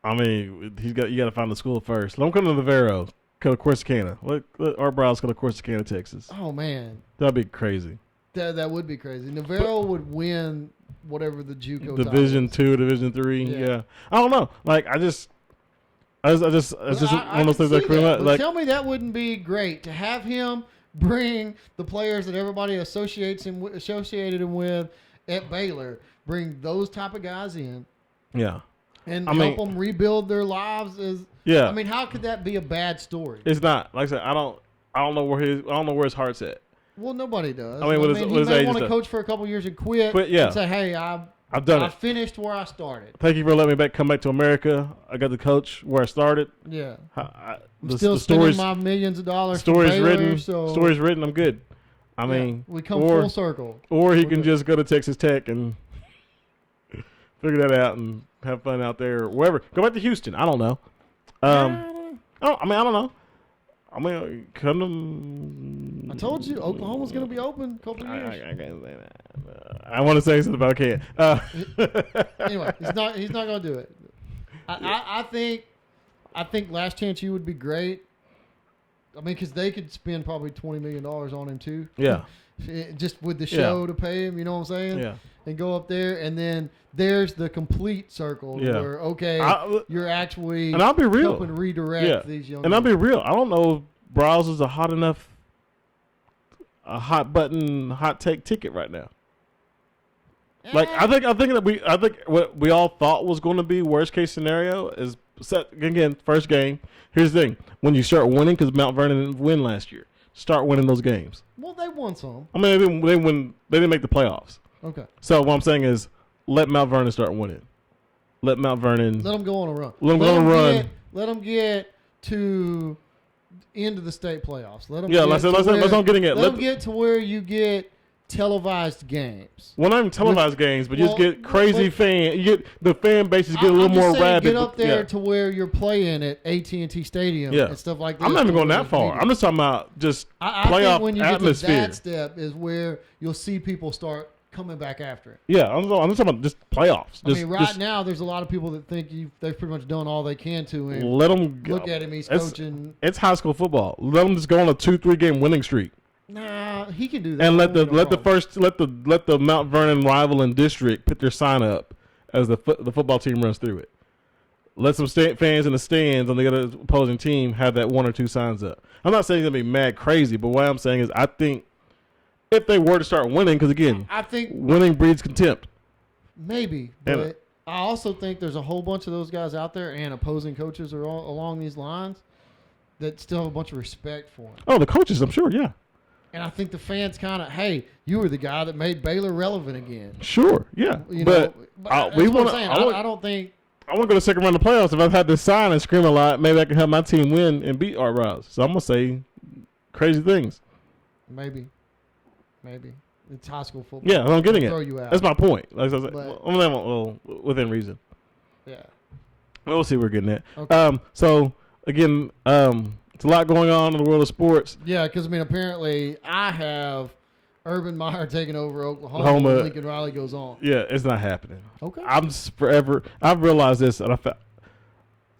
I mean, you got to find the school first. Let him come to Navarro. Go to Corsicana. Let Art Briles go to Corsicana, Texas. Oh man, that'd be crazy. That would be crazy. Navarro would win whatever the JUCO Division 2, Division 3. Yeah. I don't know. Like I just one of those things that come up. Like, tell me that wouldn't be great to have him bring the players that everybody associated him with at Baylor. Bring those type of guys in. Yeah. And help them rebuild their lives. I mean, how could that be a bad story? It's not. Like I said, I don't know where his heart's at. Well, nobody does. I mean, he may want to coach for a couple years and quit. And say, hey, I've done it. I finished where I started. Thank you for letting me come back to America. I got to coach where I started. Yeah. I'm still spending my millions of dollars. Story's written. I'm good. I mean, we come full circle. Or he can just go to Texas Tech and figure that out and have fun out there or wherever. Go back to Houston. I don't know. I don't know. I mean, I told you Oklahoma's going to be open a couple of years. I can't say that. I want to say something, but I can't. Anyway, he's not going to do it. I think Last Chance U would be great. I mean, because they could spend probably $20 million on him too. Yeah. Just with the show to pay him, you know what I'm saying? Yeah. And go up there, and then there's the complete circle where you're actually and I'll be real. helping redirect these young. And I'll be real. I don't know if Briles is a hot button, hot take ticket right now. Like I think what we all thought was going to be worst case scenario is set again. First game. Here's the thing: when you start winning, because Mount Vernon didn't win last year, start winning those games. Well, they won some. I mean, they didn't make the playoffs. Okay. So what I'm saying is, let Mount Vernon start winning. Let Mount Vernon. Let them go on a run. Let them go on a run. Let them get to into the state playoffs. Let them. Yeah, that's what I'm getting at. Let them get to where you get televised games. Well, not even televised games, but you just get crazy fan. You get the fan bases get a little more rabid. Get up there to where you're playing at AT&T Stadium and stuff like that. I'm not even going that far. I'm just talking about just playoff think when you atmosphere. Get to that step is where you'll see people start coming back after it. Yeah, I'm just talking about just playoffs. I mean, right now, there's a lot of people that think they've pretty much done all they can to him. Let them look at him. He's coaching. It's high school football. Let them just go on a 2-3 game winning streak. Nah, he can do that. And let the Mount Vernon rival and district put their sign up as the football team runs through it. Let some fans in the stands on the other opposing team have that 1 or 2 signs up. I'm not saying it's gonna be mad crazy, but what I'm saying is I think if they were to start winning, because again, I think winning breeds contempt. Maybe, but I also think there's a whole bunch of those guys out there and opposing coaches are all along these lines that still have a bunch of respect for him. Oh, the coaches, I'm sure, yeah. And I think the fans kind of, hey, you were the guy that made Baylor relevant again. Sure, yeah. But we want to. I don't think. I want to go to the second round of the playoffs. If I've had this sign and scream a lot, maybe I can help my team win and beat Art Rouse. So I'm going to say crazy things. Maybe. It's high school football. Yeah, I'm getting it. Throw you out. That's my point. Like I said, well, within reason. Yeah. We'll see where we're getting at. Okay. So, again, it's a lot going on in the world of sports. Yeah, because, I mean, apparently I have Urban Meyer taking over Oklahoma and Lincoln Riley goes on. Yeah, it's not happening. Okay. I've realized this, and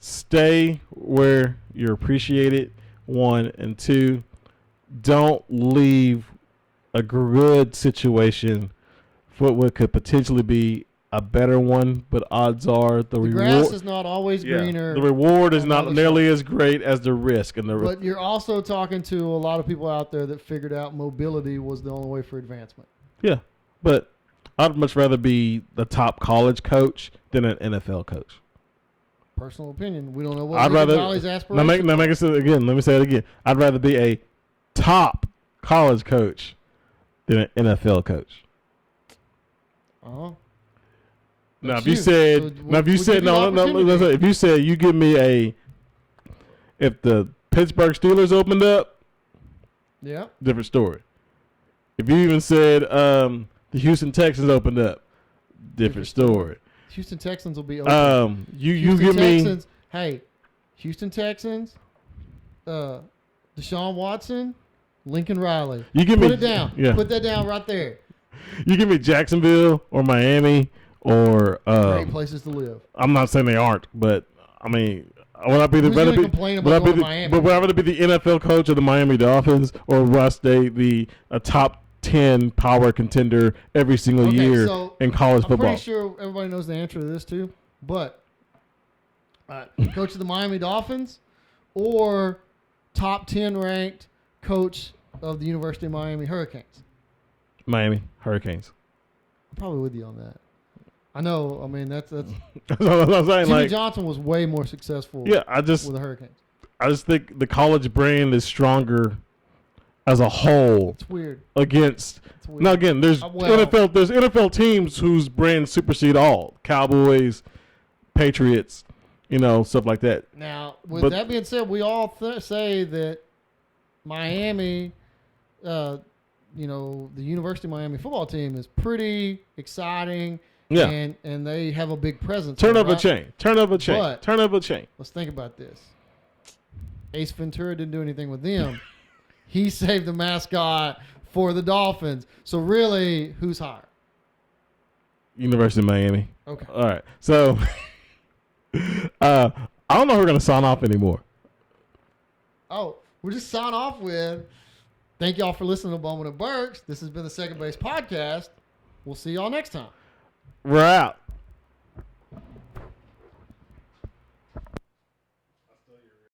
stay where you're appreciated, 1, and 2, don't leave a good situation for what could potentially be a better one, but odds are the reward, grass is not always greener. The reward is not nearly as great as the risk. But you're also talking to a lot of people out there that figured out mobility was the only way for advancement. Yeah, but I'd much rather be the top college coach than an NFL coach. Personal opinion. We don't know what Riley's aspirations. Now make it again. Let me say it again. I'd rather be a top college coach than an NFL coach. Uh-huh. Now, if you said you give me if the Pittsburgh Steelers opened up, yeah, different story. If you even said the Houston Texans opened up, different story. Houston Texans will be open. You give Texans, me. Hey, Houston Texans, Deshaun Watson, Lincoln Riley. Put it down. Yeah. Put that down right there. You give me Jacksonville or Miami. Or great places to live. I'm not saying they aren't, but I mean, would I be the NFL coach of the Miami Dolphins, or would I stay a top 10 power contender every single year in college football? I'm pretty sure everybody knows the answer to this too. But coach of the Miami Dolphins, or top 10 ranked coach of the University of Miami Hurricanes. Miami Hurricanes. I'm probably with you on that. I know. I mean, that's what I'm saying. Jimmy Johnson was way more successful. Yeah, with the Hurricanes. I just think the college brand is stronger as a whole. It's weird. Against now again, there's NFL teams whose brands supersede all. Cowboys, Patriots, stuff like that. Now, with that being said, we all say that Miami, the University of Miami football team is pretty exciting. Yeah. And they have a big presence. Turn up a chain. But turn up a chain. Let's think about this. Ace Ventura didn't do anything with them. He saved the mascot for the Dolphins. So really, who's higher? University of Miami. Okay. All right. So I don't know if we're going to sign off anymore. Oh, we'll just sign off with thank y'all for listening to Bowman and Burks. This has been the Second Base Podcast. We'll see y'all next time. We're out.